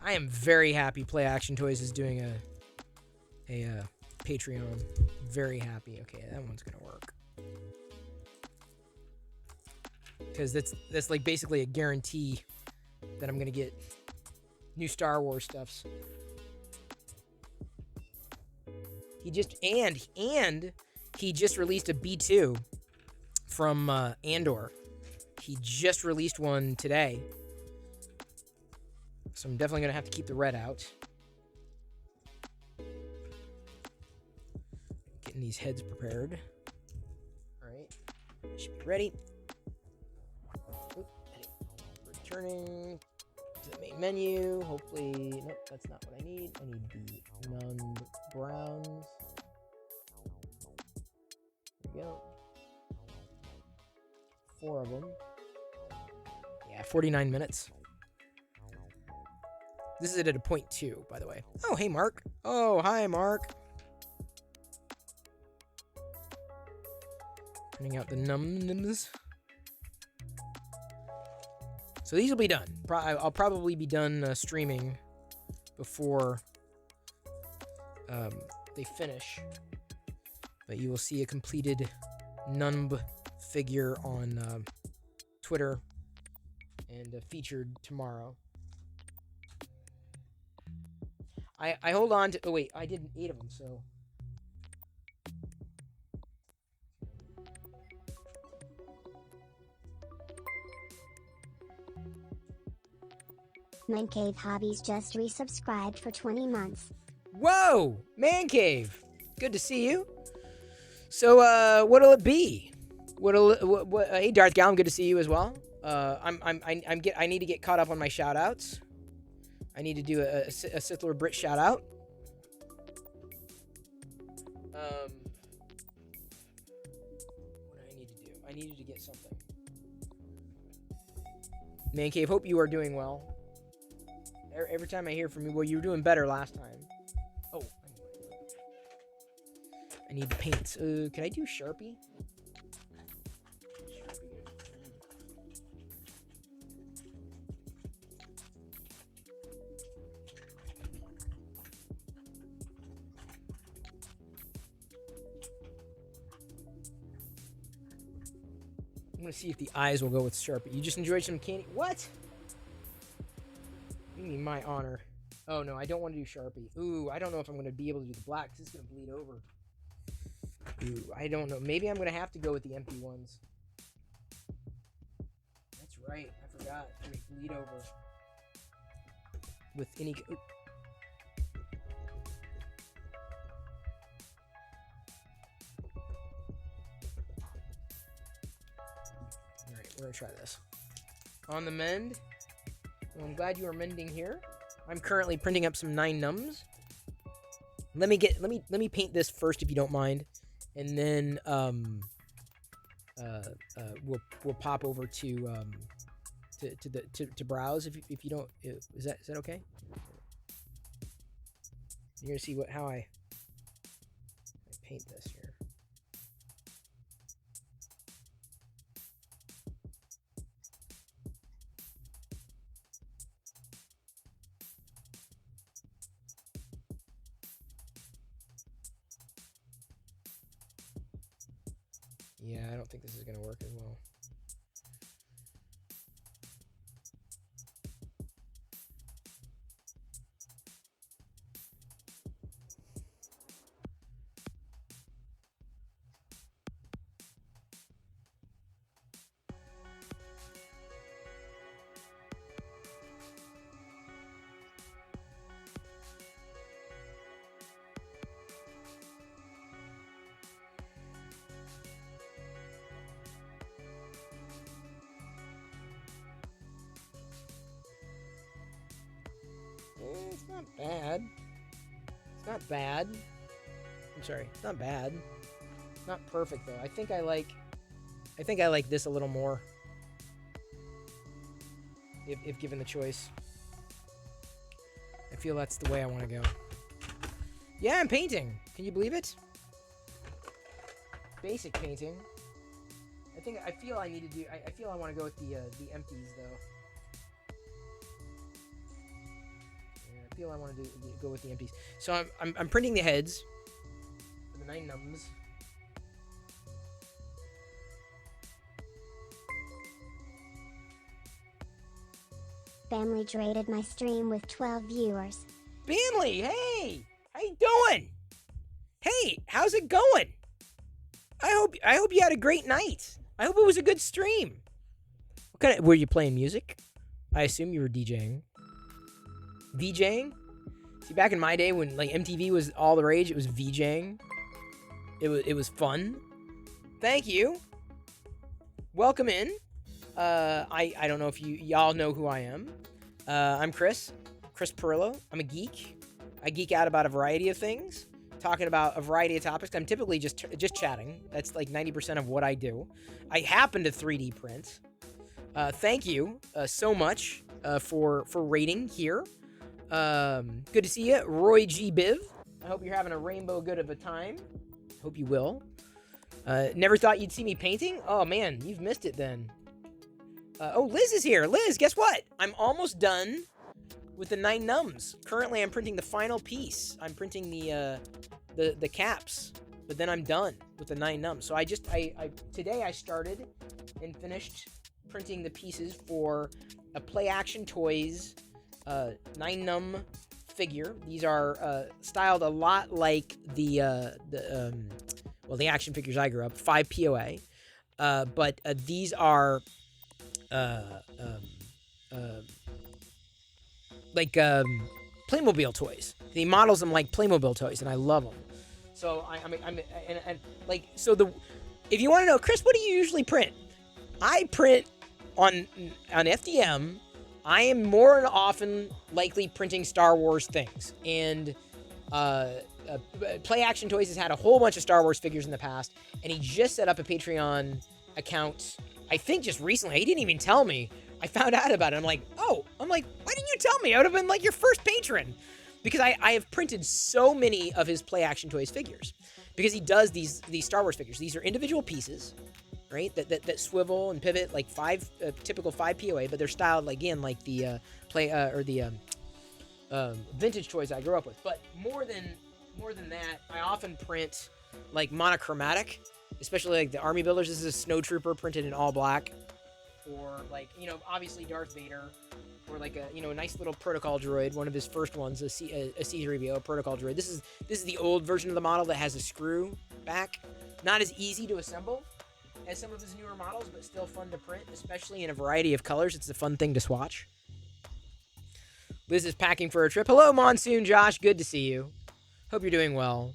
I am very happy Play Action Toys is doing a Patreon. Very happy. Okay, that one's gonna work. Because that's like basically a guarantee that I'm gonna get new Star Wars stuffs. He just he just released a B2 from Andor. He just released one today, so I'm definitely gonna have to keep the red out. Getting these heads prepared. All right, should be ready. Returning to the main menu. Hopefully, nope, that's not what I need. I need the non-browns. There we go. 4 of them. Yeah, 49 minutes. This is at a 0.2, by the way. Oh, hey, Mark. Oh, hi, Mark. Printing out the nums. So these will be done. I'll probably be done streaming before they finish. But you will see a completed numb figure on Twitter and featured tomorrow. I hold on to... Oh, wait. I did 8 of them, so... Man Cave Hobbies just resubscribed for 20 months. Whoa! Man Cave! Good to see you. So, what'll it be? Hey, Darth Gallum, good to see you as well. I need to get caught up on my shout-outs. I need to do a Sith Lord Brit shout-out. What do I need to do? I needed to get something. Man Cave, hope you are doing well. Every time I hear from you, well, you were doing better last time. Oh, I need to paint. Can I do Sharpie? I'm gonna see if the eyes will go with Sharpie. You just enjoyed some candy. What? You mean my honor? Oh no, I don't want to do Sharpie. Ooh, I don't know if I'm gonna be able to do the black because it's gonna bleed over. Ooh, I don't know. Maybe I'm gonna have to go with the empty ones. That's right. I forgot. It's gonna bleed over. With any. Ooh. Alright, we're gonna try this. On the mend. Well, I'm glad you are mending here. I'm currently printing up some 9 nums. Let me paint this first if you don't mind. And then we'll pop over to browse if you don't, is that okay? You're gonna see how I paint this here. Yeah, I don't think this is gonna work as well. It's not bad. It's not bad. I'm sorry. It's not bad. It's not perfect though. I think I like this a little more. If given the choice. I feel that's the way I want to go. Yeah, I'm painting. Can you believe it? Basic painting. I feel I need to do. I feel I want to go with the empties though. I feel I want to go with the empties. So I'm printing the heads for the 9 nums. Family rated my stream with 12 viewers. Family, hey, how you doing? Hey, how's it going? I hope you had a great night. I hope it was a good stream. Were you playing music? I assume you were DJing. VJing? See, back in my day when like MTV was all the rage, it was VJing. It was fun. Thank you. Welcome in. I don't know if y'all know who I am. I'm Chris Perillo. I'm a geek. I geek out about a variety of things, talking about a variety of topics. I'm typically just chatting. That's like 90% of what I do. I happen to 3D print. Thank you so much for rating here. Good to see you, Roy G. Biv. I hope you're having a rainbow good of a time. Hope you will. Never thought you'd see me painting? Oh man, you've missed it then. Liz is here. Liz, guess what? I'm almost done with the 9 nums. Currently, I'm printing the final piece. I'm printing the caps, but then I'm done with the 9 nums. So today I started and finished printing the pieces for a Play Action Toys 9 num figure. These are styled a lot like the action figures I grew up, 5 POA. But these are Playmobil toys. He models them like Playmobil toys, and I love them. So if you want to know, Chris, what do you usually print? I print on FDM. I am more than often likely printing Star Wars things, and Play Action Toys has had a whole bunch of Star Wars figures in the past, and he just set up a Patreon account, I think just recently. He didn't even tell me. I found out about it. I'm like, why didn't you tell me? I would have been like your first patron. Because I have printed so many of his Play Action Toys figures. Because he does these Star Wars figures. These are individual pieces, right? That swivel and pivot like typical 5 POA, but they're styled again like the vintage toys I grew up with. But more than that, I often print like monochromatic, especially like the Army Builders. This is a Snow Trooper printed in all black. Or like, obviously Darth Vader, or like a nice little protocol droid, one of his first ones, a C-3PO, a protocol droid. This is the old version of the model that has a screw back. Not as easy to assemble as some of his newer models, but still fun to print, especially in a variety of colors. It's a fun thing to swatch. Liz is packing for a trip. Hello, Monsoon Josh. Good to see you. Hope you're doing well.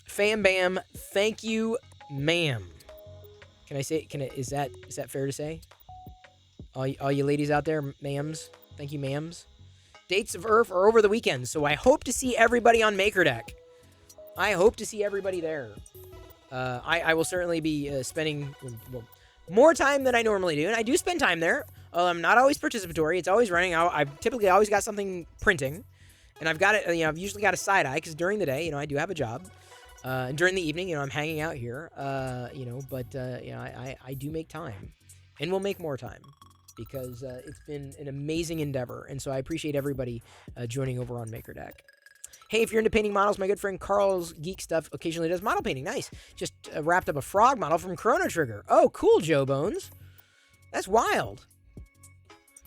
Fam Bam, thank you, ma'am. Is that fair to say? All you ladies out there, ma'ams, thank you, ma'ams. Dates of Earth are over the weekend, so I hope to see everybody on MakerDeck. I hope to see everybody there. I will certainly be spending more time than I normally do, and I do spend time there. I'm not always participatory. It's always running. I've typically always got something printing, and I've got it. I've usually got a side eye because during the day, I do have a job. And during the evening, I'm hanging out here, but I do make time, and we'll make more time because it's been an amazing endeavor, and so I appreciate everybody joining over on MakerDeck. Hey, if you're into painting models, my good friend Carl's Geek Stuff occasionally does model painting. Nice. Just wrapped up a frog model from Chrono Trigger. Oh, cool, Joe Bones. That's wild.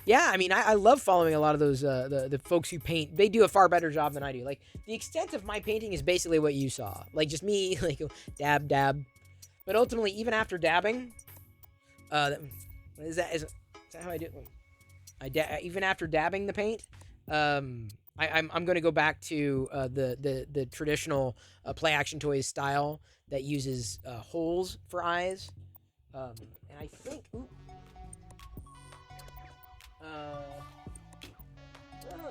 Yeah, I mean, I love following a lot of those, the folks who paint. They do a far better job than I do. Like, the extent of my painting is basically what you saw. Like, just me, like, dab. But ultimately, even after dabbing, is that how I do it? Even after dabbing the paint, I'm going to go back to the traditional Play Action Toys style that uses holes for eyes. And I think... Ooh,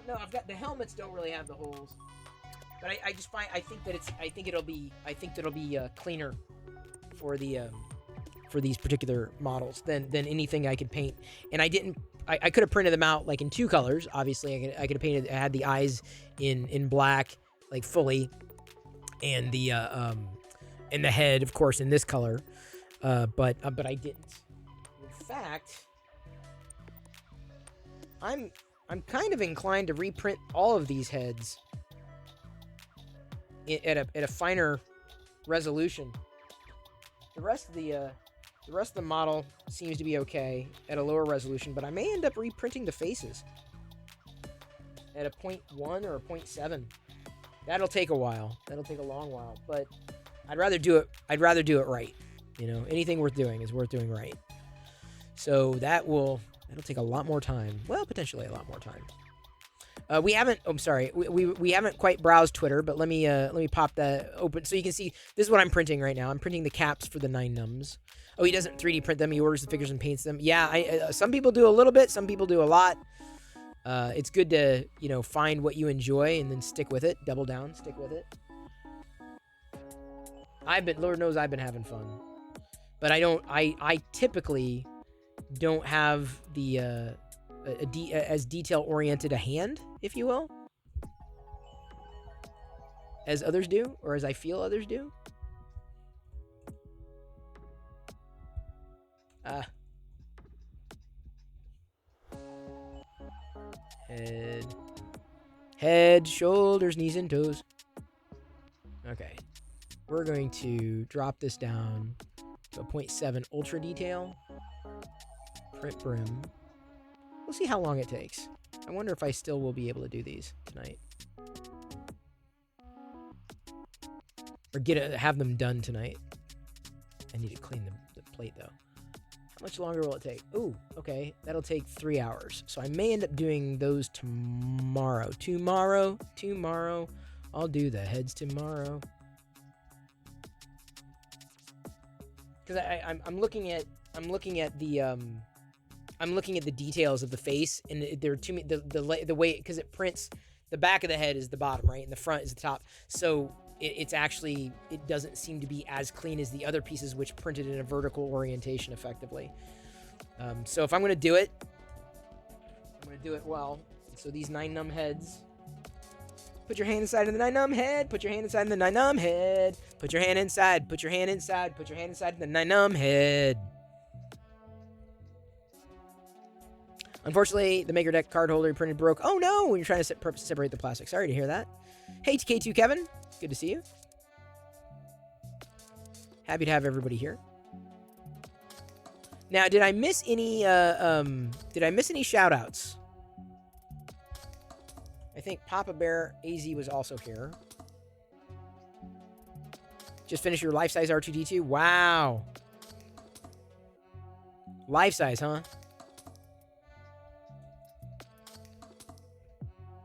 no, I've got the helmets don't really have the holes, but I think it'll be cleaner for these particular models than anything I could paint. And I could have printed them out like in 2 colors. Obviously, I could have had the eyes in black, like fully, and the head, of course, in this color. But I didn't. In fact, I'm kind of inclined to reprint all of these heads at a finer resolution. The rest of the model seems to be okay at a lower resolution, but I may end up reprinting the faces at a 0.1 or a 0.7. That'll take a while. That'll take a long while, but I'd rather do it right. Anything worth doing is worth doing right. So that'll take a lot more time. Well, potentially a lot more time. We haven't. Oh, I'm sorry. We haven't quite browsed Twitter, but let me pop that open so you can see. This is what I'm printing right now. I'm printing the caps for the 9 nums. Oh, he doesn't 3D print them. He orders the figures and paints them. Yeah, some people do a little bit. Some people do a lot. It's good to find what you enjoy and then stick with it. Double down, stick with it. Lord knows I've been having fun, but I typically don't have the as detail oriented a hand, if you will, as others do, or as I feel others do. Head, shoulders, knees, and toes. Okay. We're going to drop this down to a 0.7 ultra detail. Print brim. We'll see how long it takes. I wonder if I still will be able to do these tonight. Or have them done tonight. I need to clean the plate, though. How much longer will it take? Ooh, okay. That'll take 3 hours. So I may end up doing those tomorrow. Tomorrow. I'll do the heads tomorrow. Because I'm looking at the details of the face, and there are too many, the way, because it prints the back of the head is the bottom, right, and the front is the top. So it doesn't seem to be as clean as the other pieces, which printed in a vertical orientation effectively. So if I'm going to do it, I'm going to do it well. So these 9 num heads. Put your hand inside of the 9 num head. Put your hand inside of the 9 num head. Put your hand inside. Put your hand inside. Put your hand inside of the 9 num head. Unfortunately, the Maker Deck card holder printed broke. Oh no! When you're trying to separate the plastic. Sorry to hear that. Hey, K2 Kevin. Good to see you. Happy to have everybody here. Now, did I miss any shout-outs? I think Papa Bear AZ was also here. Just finished your life-size R2-D2? Wow. Life-size, huh?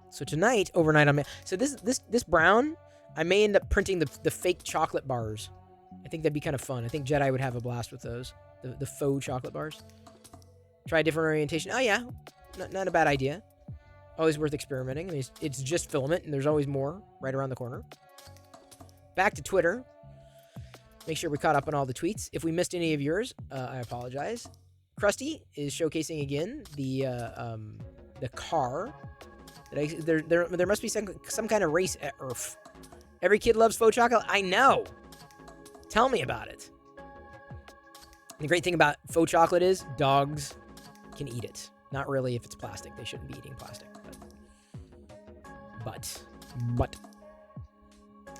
So tonight, overnight, so this brown, I may end up printing the fake chocolate bars. I think that'd be kind of fun. I think Jedi would have a blast with those. The faux chocolate bars. Try a different orientation. Oh yeah, not a bad idea. Always worth experimenting. I mean, it's just filament, and there's always more right around the corner. Back to Twitter. Make sure we caught up on all the tweets. If we missed any of yours, I apologize. Krusty is showcasing again the car. There must be some kind of race at Earth. Every kid loves faux chocolate. I know. Tell me about it. The great thing about faux chocolate is dogs can eat it. Not really if it's plastic. They shouldn't be eating plastic. But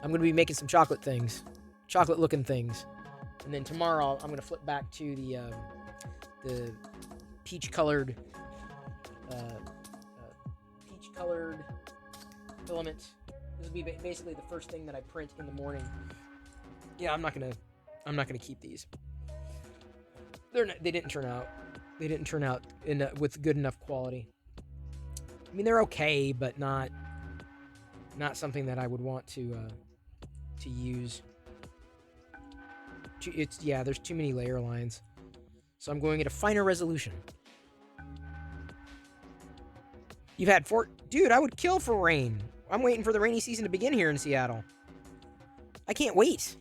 I'm going to be making some chocolate things. Chocolate-looking things. And then tomorrow I'm going to flip back to the peach-colored filament. This will be basically the first thing that I print in the morning. Yeah, I'm not gonna keep these. They didn't turn out. They didn't turn out with good enough quality. I mean, they're okay, but not something that I would want to use. There's too many layer lines, so I'm going at a finer resolution. You've had dude, I would kill for rain. I'm waiting for the rainy season to begin here in Seattle. I can't wait.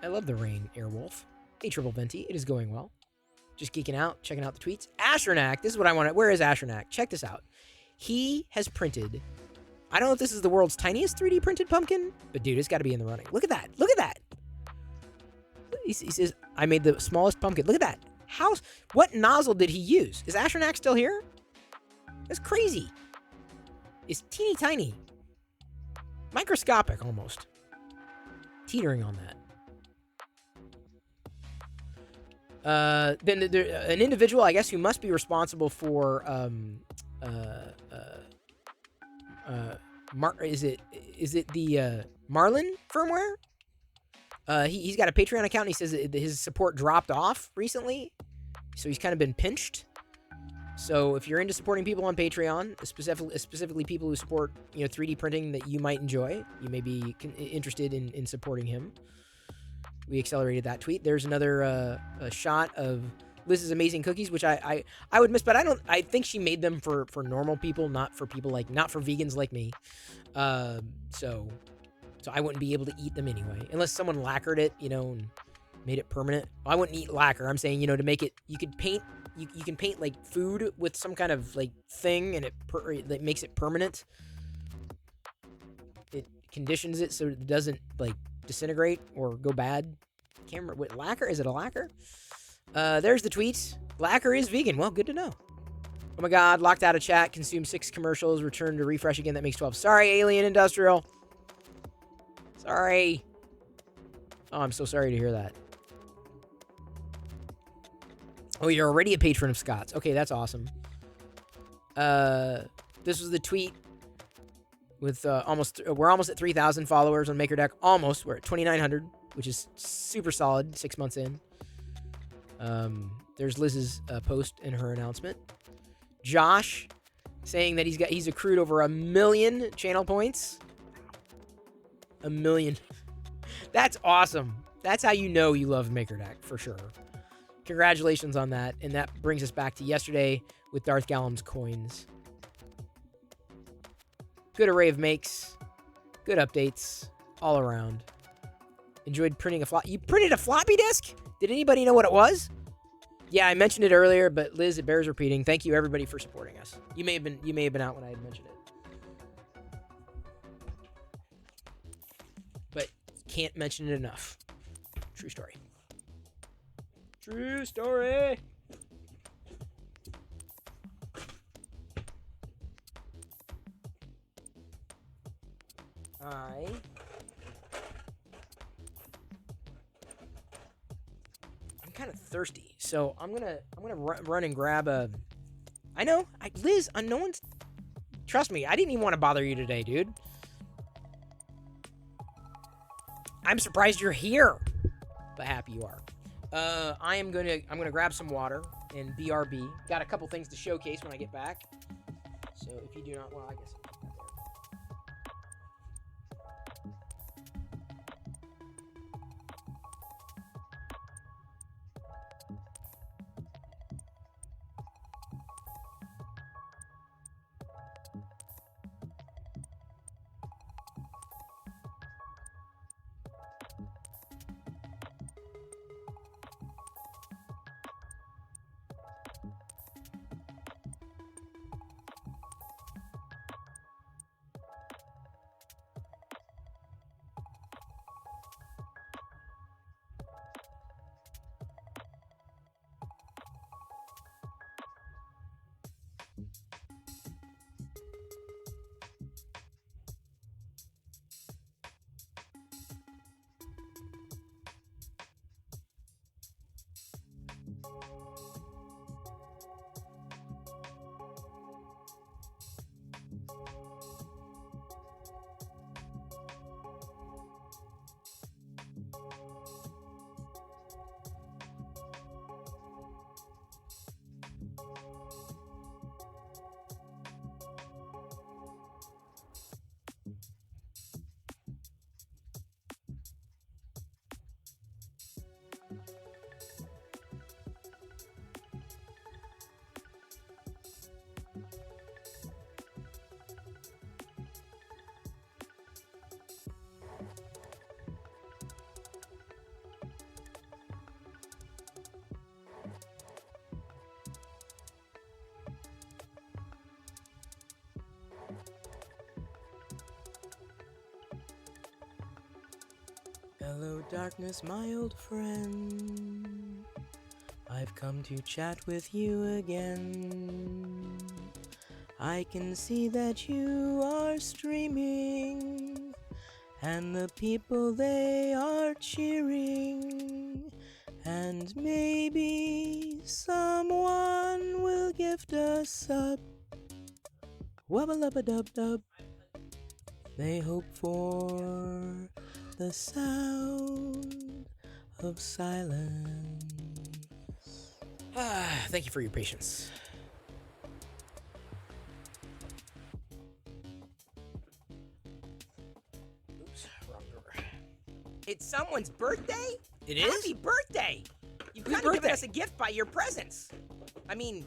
I love the rain, Airwolf. Hey, Triple Venti, it is going well. Just geeking out, checking out the tweets. Astronac, this is what I want. Where is Astronac? Check this out. He has printed, I don't know if this is the world's tiniest 3D printed pumpkin, but dude, it's got to be in the running. Look at that. Look at that. He says, I made the smallest pumpkin. Look at that. What nozzle did he use? Is Astronac still here? That's crazy. It's teeny tiny. Microscopic, almost. Teetering on that. Then an individual, I guess, who must be responsible for is it the Marlin firmware? He's got a Patreon account, and he says that his support dropped off recently, so he's kind of been pinched. So if you're into supporting people on Patreon, specifically people who support 3D printing that you might enjoy, you may be interested in supporting him. We accelerated that tweet. There's another a shot of Liz's amazing cookies, which I would miss, but I think she made them for normal people, not for people not for vegans like me. So I wouldn't be able to eat them anyway, unless someone lacquered it, and made it permanent. I wouldn't eat lacquer. I'm saying, to make it, you could paint, you can paint like food with some kind of like thing, and it makes it permanent. It conditions it so it doesn't like disintegrate or go bad. Can't remember what lacquer is. It a lacquer? There's the tweet. Lacquer is vegan. Well, good to know. Oh my God, locked out of chat. Consume 6 commercials. Return to refresh again. That makes 12. Sorry, Alien Industrial. Sorry. Oh, I'm so sorry to hear that. Oh, you're already a patron of Scott's. Okay, that's awesome. This was the tweet with we're almost at 3,000 followers on MakerDeck. Almost. We're at 2,900, which is super solid 6 months in. There's Liz's post and her announcement. Josh saying that he's accrued over 1 million channel points. 1 million. That's awesome. That's how you know you love MakerDeck, for sure. Congratulations on that. And that brings us back to yesterday with Darth Gallum's coins. Good array of makes. Good updates. All around. Enjoyed printing You printed a floppy disk? Did anybody know what it was? Yeah, I mentioned it earlier, but Liz, it bears repeating. Thank you, everybody, for supporting us. You may have been out when I had mentioned it. But can't mention it enough. True story. True story. I'm kind of thirsty, so I'm gonna run and grab a. I know, Liz. No one's. Trust me, I didn't even want to bother you today, dude. I'm surprised you're here, but happy you are. I'm gonna grab some water and BRB. Got a couple things to showcase when I get back. So if you do not, well, I guess. Hello, darkness, my old friend. I've come to chat with you again. I can see that you are streaming, and the people they are cheering. And maybe someone will gift a sub. Wubba-lubba-dub-dub. They hope for the sound of silence. Thank you for your patience. It's someone's birthday? It is? Happy birthday! You Whose kind of given birthday? us a gift by your presence. I mean,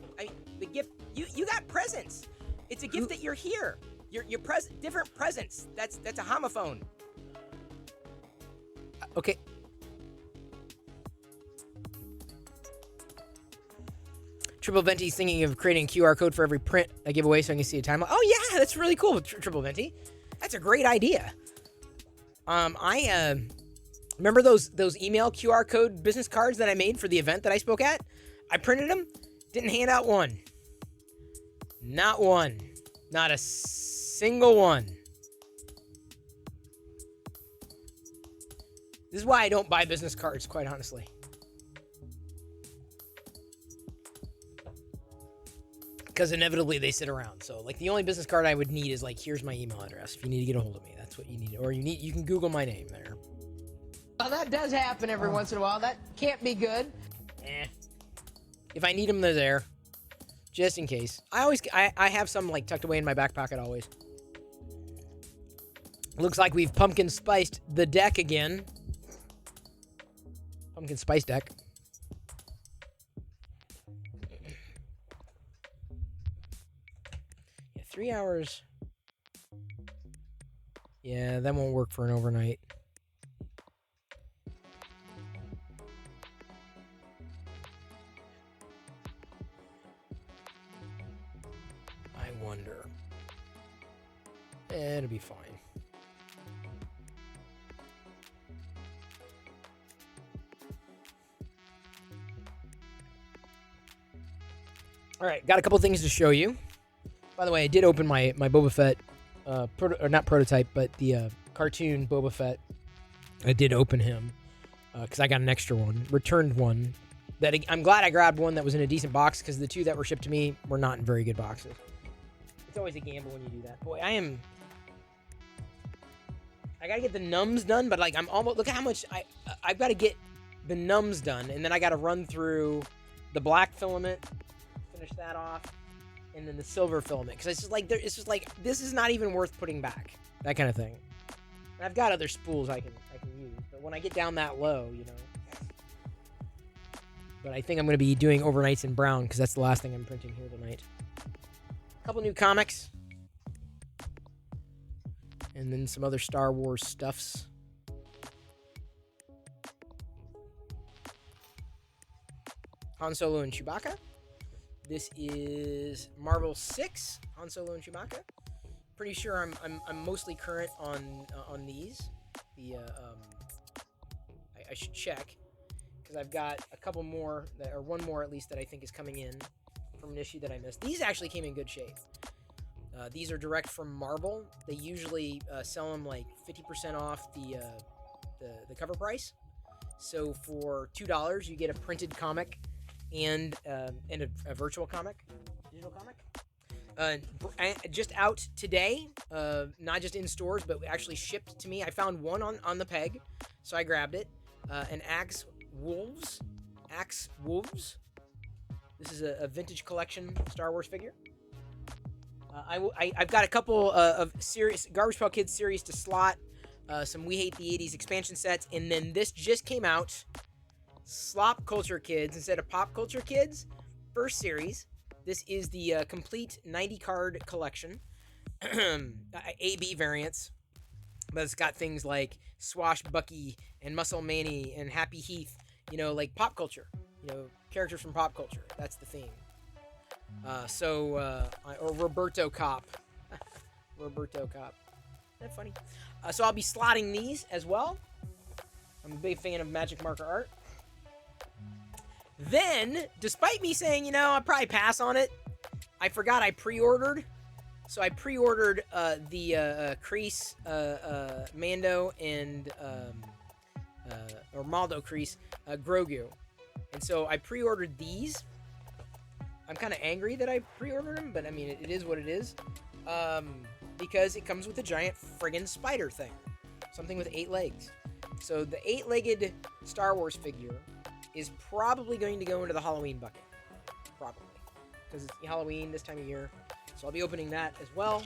the gift, you got presents. It's a gift that you're here. Your different presents. That's a homophone. Okay. Triple Venti's thinking of creating a QR code for every print I give away so I can see a timeline. Oh yeah, that's really cool, Triple Venti. That's a great idea. I remember those email QR code business cards that I made for the event that I spoke at? I printed them, didn't hand out one. Not one. Not a single one. This is why I don't buy business cards, quite honestly. Because inevitably they sit around. So, like, the only business card I would need is, like, here's my email address. If you need to get a hold of me, that's what you need. Or you can Google my name there. Well, that does happen every once in a while. That can't be good. If I need them, they're there. Just in case. I have some, like, tucked away in my back pocket always. Looks like we've pumpkin spiced the deck again. Pumpkin spice deck. Yeah, 3 hours. Yeah, that won't work for an overnight. I wonder. It'll be fine. All right, got a couple things to show you. By the way, I did open my Boba Fett, or not prototype, but the cartoon Boba Fett. I did open him because I got an extra one, returned one. That I'm glad I grabbed one that was in a decent box because the two that were shipped to me were not in very good boxes. It's always a gamble when you do that. Boy, I gotta get the numbs done, but like I'm almost. Look at how much I've got to get the numbs done, and then I got to run through the black filament. Finish that off, and then the silver filament because it's just like this is not even worth putting back, that kind of thing. And I've got other spools I can use, but when I get down that low, you know. But I think I'm going to be doing overnights in brown because that's the last thing I'm printing here tonight. A couple new comics, and then some other Star Wars stuffs. Han Solo and Chewbacca. This is Marvel 6, Han Solo and Chewbacca. Pretty sure I'm mostly current on these. I should check because I've got a couple more or one more at least that I think is coming in from an issue that I missed. These actually came in good shape. These are direct from Marvel. They usually sell them like 50% off the cover price. So for $2, you get a printed comic. And a virtual comic, digital comic, just out today. Not just in stores, but actually shipped to me. I found one on the peg, so I grabbed it. An Axe Wolves. This is a vintage collection Star Wars figure. I've got a couple of serious Garbage Pail Kids series to slot. Some We Hate the 80s expansion sets, and then this just came out. Slop Culture Kids instead of Pop Culture Kids. First series. This is the complete 90 card collection. AB variants. But it's got things like Swashbucky and Muscle Manny and Happy Heath. You know, like pop culture. You know, characters from pop culture. That's the theme. Or Roberto Cop. Roberto Cop. Isn't that funny? So I'll be slotting these as well. I'm a big fan of Magic Marker art. Then, despite me saying, you know, I'll probably pass on it, I forgot I pre-ordered. So I pre-ordered the Kreese, Mando, and or Maldo Kreese, Grogu. And so I pre-ordered these. I'm kind of angry that I pre-ordered them, but I mean, it is what it is. Because it comes with a giant friggin' spider thing. Something with 8 legs. So the 8-legged Star Wars figure is probably going to go into the Halloween bucket. Probably. Because it's Halloween this time of year. So I'll be opening that as well.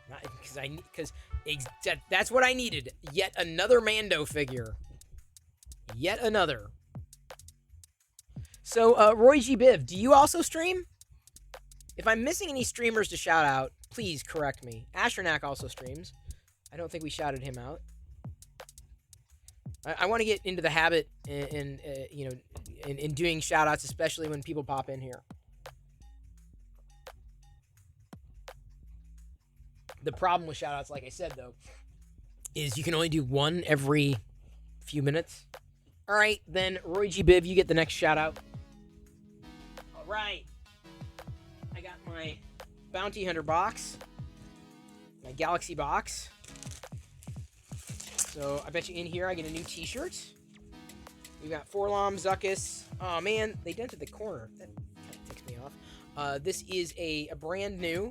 Not because That's what I needed. Yet another Mando figure. Yet another. So, Roy G. Biv, do you also stream? If I'm missing any streamers to shout out, please correct me. Astronac also streams. I don't think we shouted him out. I want to get into the habit in doing shout outs, especially when people pop in here. The problem with shout outs, like I said, though, is you can only do one every few minutes. All right, then, Roy G. Biv, you get the next shout out. All right. I got my Bounty Hunter box, my Galaxy box. So I bet you in here I get a new t-shirt. We got Forlom, Zuckus. Oh man, they dented the corner. That kind of ticks me off. This is a brand new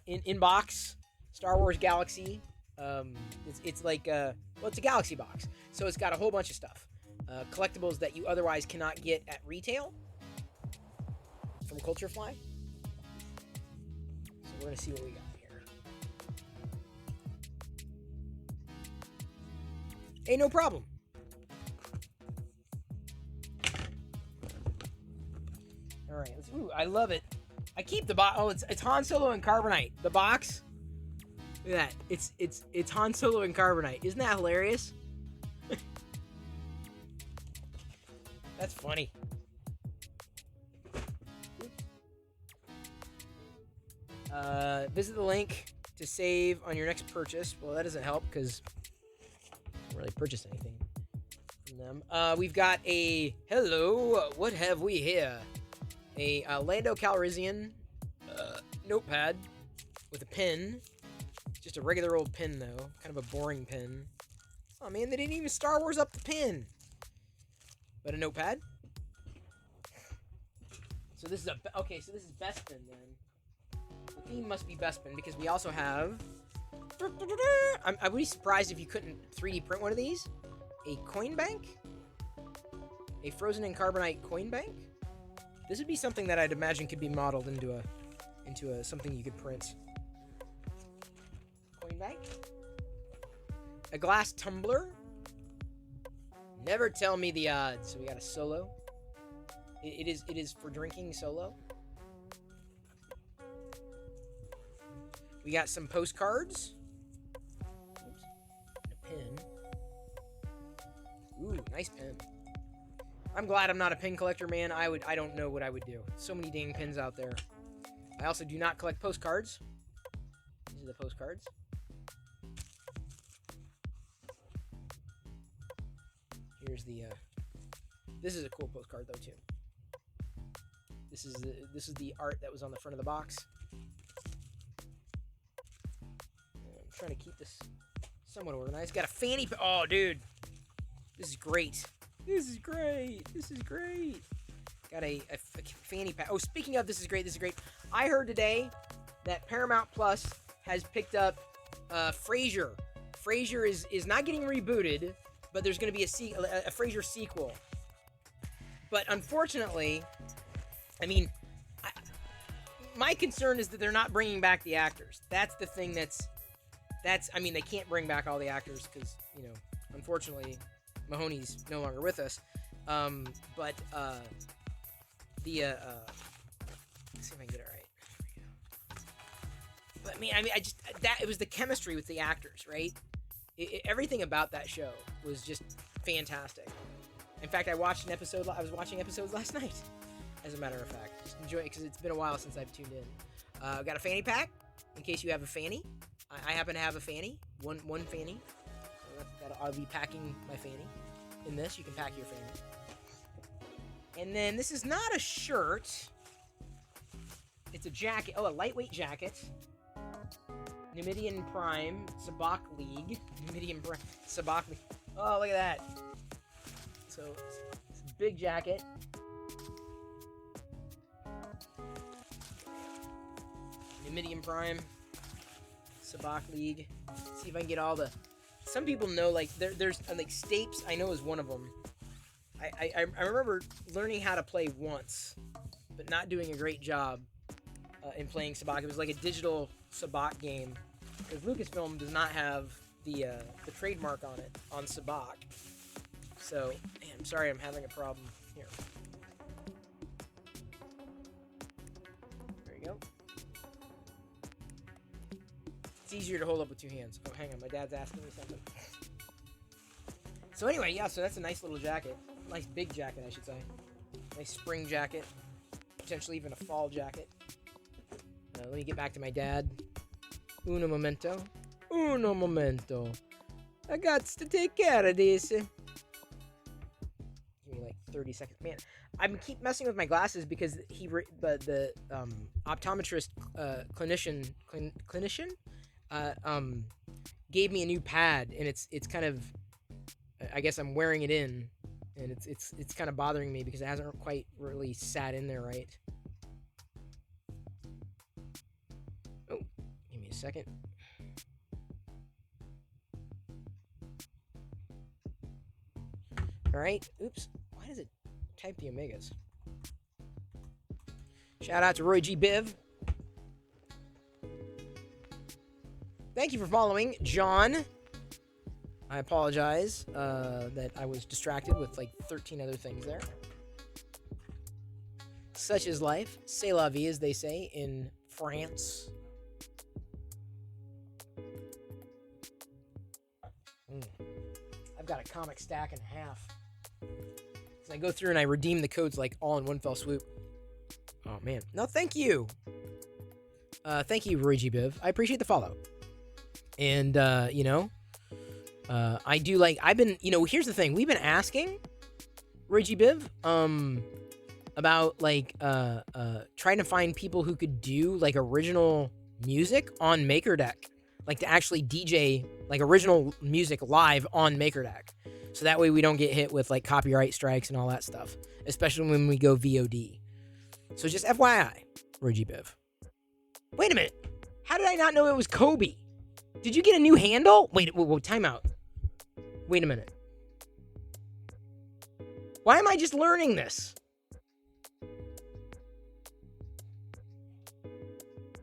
in-box Star Wars Galaxy. It's like, well, it's a Galaxy box. So it's got a whole bunch of stuff. Collectibles that you otherwise cannot get at retail from Culture Fly. So we're going to see what we got here. Hey, no problem. All right. Ooh, I love it. I keep the box. Oh, it's Han Solo and Carbonite. The box. Look at that. It's Han Solo and Carbonite. Isn't that hilarious? That's funny. Visit the link to save on your next purchase. Well, that doesn't help because I don't really purchase anything from them. We've got a hello. What have we here? A Lando Calrissian notepad with a pen. Just a regular old pen though, kind of a boring pen. Oh man, they didn't even Star Wars up the pen. But a notepad. So this is so this is Bespin then. The theme must be Bespin because we also have. I would be surprised if you couldn't 3D print one of these. A coin bank. A frozen in carbonite coin bank. This would be something that I'd imagine could be modeled into a something you could print. Coin bank. A glass tumbler. Never tell me the odds. So we got a Solo. It is for drinking Solo. We got some postcards. Oops. A pen. Ooh, nice pen. I'm glad I'm not a pen collector, man. I don't know what I would do. So many dang pens out there. I also do not collect postcards. These are the postcards. Here's the this is a cool postcard though too. This is the art that was on the front of the box. I'm trying to keep this somewhat organized. Got a fanny oh dude. This is great. This is great. This is great. Got a fanny pack. Oh, speaking of this is great. This is great. I heard today that Paramount Plus has picked up Frasier. Frasier is not getting rebooted, but there's going to be a Frasier sequel. But unfortunately, I mean, my concern is that they're not bringing back the actors. That's the thing I mean, they can't bring back all the actors because, unfortunately, Mahoney's no longer with us. Let's see if I can get it right. But it was the chemistry with the actors, right? Everything about that show was just fantastic. In fact, I was watching episodes last night, as a matter of fact. Just enjoy it because it's been a while since I've tuned in. Got a fanny pack, in case you have a fanny. I happen to have a fanny, one fanny. So I'll be packing my fanny. In this, you can pack your fanny. And then this is not a shirt. It's a jacket. Oh, a lightweight jacket. Numidian Prime, Sabak League. Numidian Prime, Sabak League. Oh, look at that. So, it's a big jacket. Numidian Prime, Sabak League. Let's see if I can get all the... Some people know, like, there's like, Stapes, I know is one of them. I remember learning how to play once, but not doing a great job in playing Sabak. It was like a digital Sabak game because Lucasfilm does not have the trademark on it on Sabak. So, man, I'm sorry, I'm having a problem here. There you go. It's easier to hold up with two hands. Oh, hang on, my dad's asking me something. So anyway, yeah, so that's a nice little jacket. Nice big jacket, I should say. Nice spring jacket. Potentially even a fall jacket. Let me get back to my dad. Uno momento. Uno momento. I got to take care of this. Give me like 30 seconds. Man, I keep messing with my glasses because the optometrist clinician gave me a new pad, and it's kind of, I guess I'm wearing it in, and it's kind of bothering me because it hasn't quite really sat in there right. Oh, give me a second. All right. Oops. Why does it type the omegas? Shout out to Roy G. Biv. Thank you for following, John. I apologize that I was distracted with like 13 other things there. Such is life. C'est la vie, as they say in France. I've got a comic stack and a half. So I go through and I redeem the codes like all in one fell swoop. Oh, man. No, thank you. Thank you, Roy G. Biv. I appreciate the follow. And, you know, I do like, I've been, you know, here's the thing. We've been asking Roy G. Biv, about like, trying to find people who could do like original music on MakerDeck. Like to actually DJ like original music live on MakerDeck. So that way we don't get hit with like copyright strikes and all that stuff. Especially when we go VOD. So just FYI, Roy G. Biv. Wait a minute. How did I not know it was Kobe? Did you get a new handle? Wait, time out. Wait a minute. Why am I just learning this?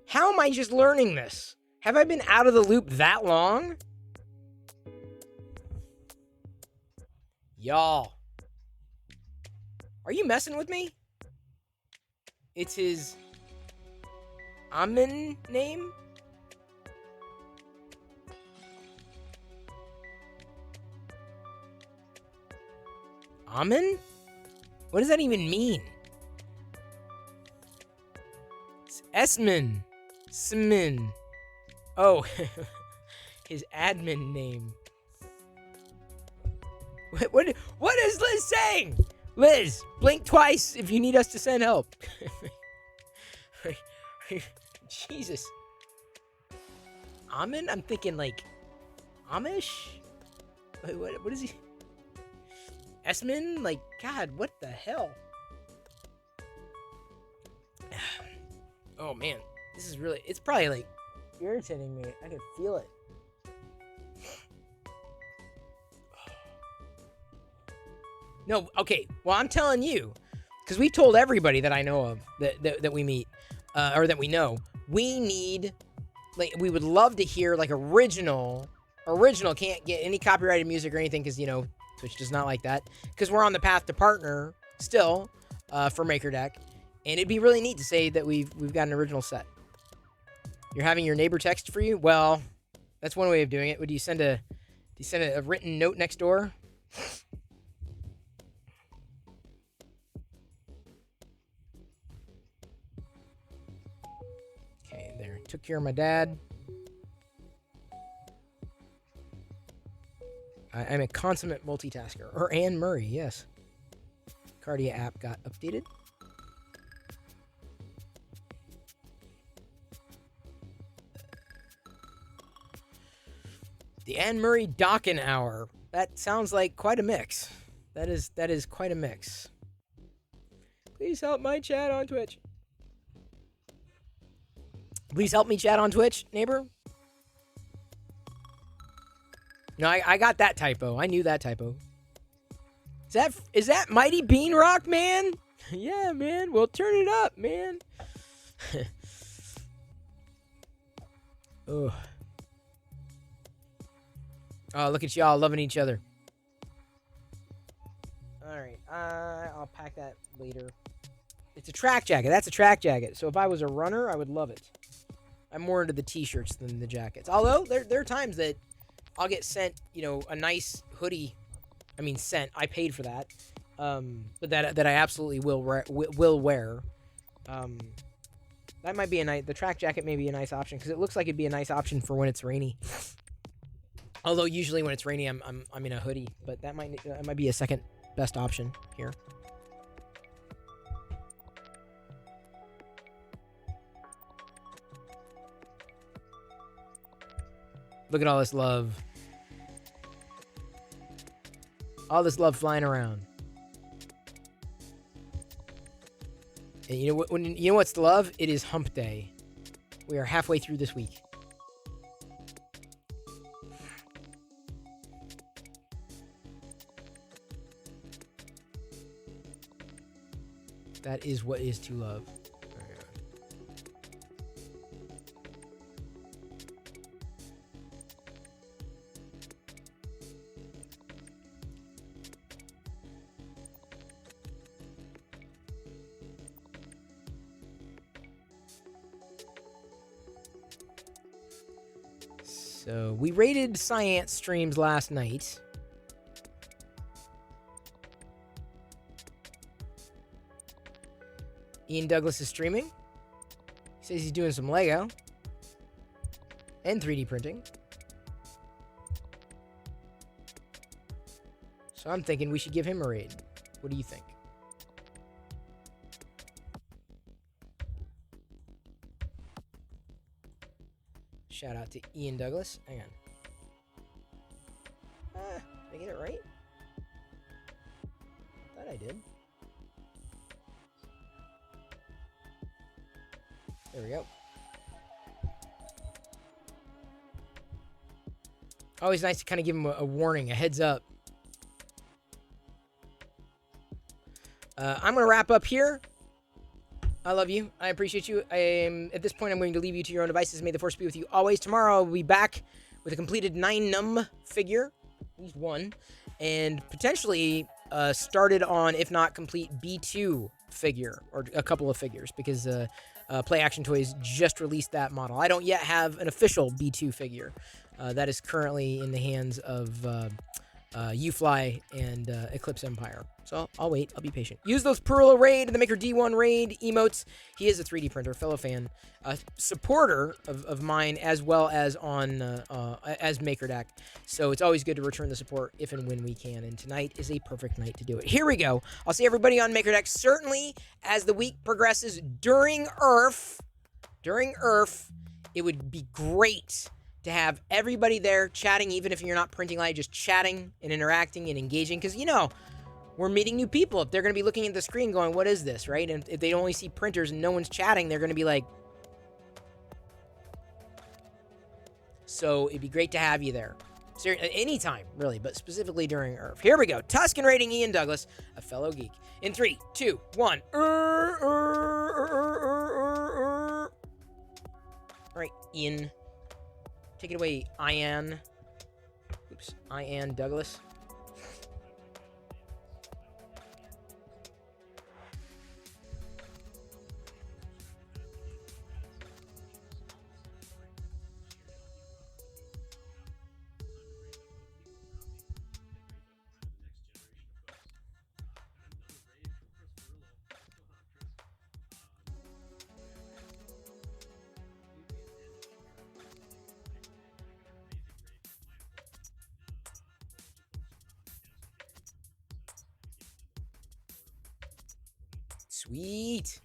How am I just learning this? Have I been out of the loop that long? Y'all. Are you messing with me? It's his Amin name? Amin? What does that even mean? It's Esmin. Smin. Oh, his admin name. What is Liz saying? Liz, blink twice if you need us to send help. Jesus. Amin? I'm thinking like Amish? Wait, what is he? Esmin? Like, God, what the hell? Oh, man. This is really, it's probably like irritating me. I can feel it. No, okay. Well, I'm telling you, because we've told everybody that I know of that we meet, or that we know, we need, like, we would love to hear like original. Can't get any copyrighted music or anything because, you know, Twitch does not like that. Because we're on the path to partner still for MakerDeck, and it'd be really neat to say that we've got an original set. You're having your neighbor text for you? Well, that's one way of doing it. Would you send a written note next door? Okay, there. Took care of my dad. I'm a consummate multitasker. Or Anne Murray, yes. Cardia app got updated. The Anne Murray Dockin Hour. That sounds like quite a mix. That is quite a mix. Please help my chat on Twitch. Please help me chat on Twitch, neighbor. No, I got that typo. I knew that typo. Is that Mighty Bean Rock, man? Yeah, man. Well, turn it up, man. Ugh. Oh, look at y'all loving each other. All right, I'll pack that later. It's a track jacket. That's a track jacket. So if I was a runner, I would love it. I'm more into the t-shirts than the jackets. Although there are times that I'll get sent, a nice hoodie. I mean, sent. I paid for that, but that I absolutely will wear. That might be a nice. The track jacket may be a nice option because it looks like it'd be a nice option for when it's rainy. Although usually when it's rainy, I'm in a hoodie, but that might be a second best option here. Look at all this love. All this love flying around. And you know what's the love? It is hump day. We are halfway through this week. That is what is to love. So we rated Science streams last night. Ian Douglas is streaming. He says he's doing some Lego and 3D printing. So I'm thinking we should give him a raid. What do you think? Shout out to Ian Douglas. Hang on. Did I get it right? Thought I did. There we go. Always nice to kind of give him a warning, a heads up. I'm going to wrap up here. I love you. I appreciate you. At this point, I'm going to leave you to your own devices. May the force be with you always. Tomorrow, I'll be back with a completed 9-num figure, at least one, and potentially started on, if not complete, B2 figure, or a couple of figures, because Play Action Toys just released that model. I don't yet have an official B2 figure. That is currently in the hands of UFly and Eclipse Empire. So I'll wait. I'll be patient. Use those Perla Raid, the Maker D1 Raid emotes. He is a 3D printer, fellow fan, supporter of mine, as well as on as MakerDeck. So it's always good to return the support if and when we can. And tonight is a perfect night to do it. Here we go. I'll see everybody on MakerDeck. Certainly, as the week progresses during ERF, it would be great to have everybody there chatting, even if you're not printing live, just chatting and interacting and engaging. Because, we're meeting new people. If they're going to be looking at the screen going, what is this, right? And if they only see printers and no one's chatting, they're going to be like... So it'd be great to have you there. Anytime, really, but specifically during ERF. Here we go. Tuscan rating Ian Douglas, a fellow geek. In 3, 2, 1. All right, Ian. Take it away, Ian. Ian Douglas. Sweet.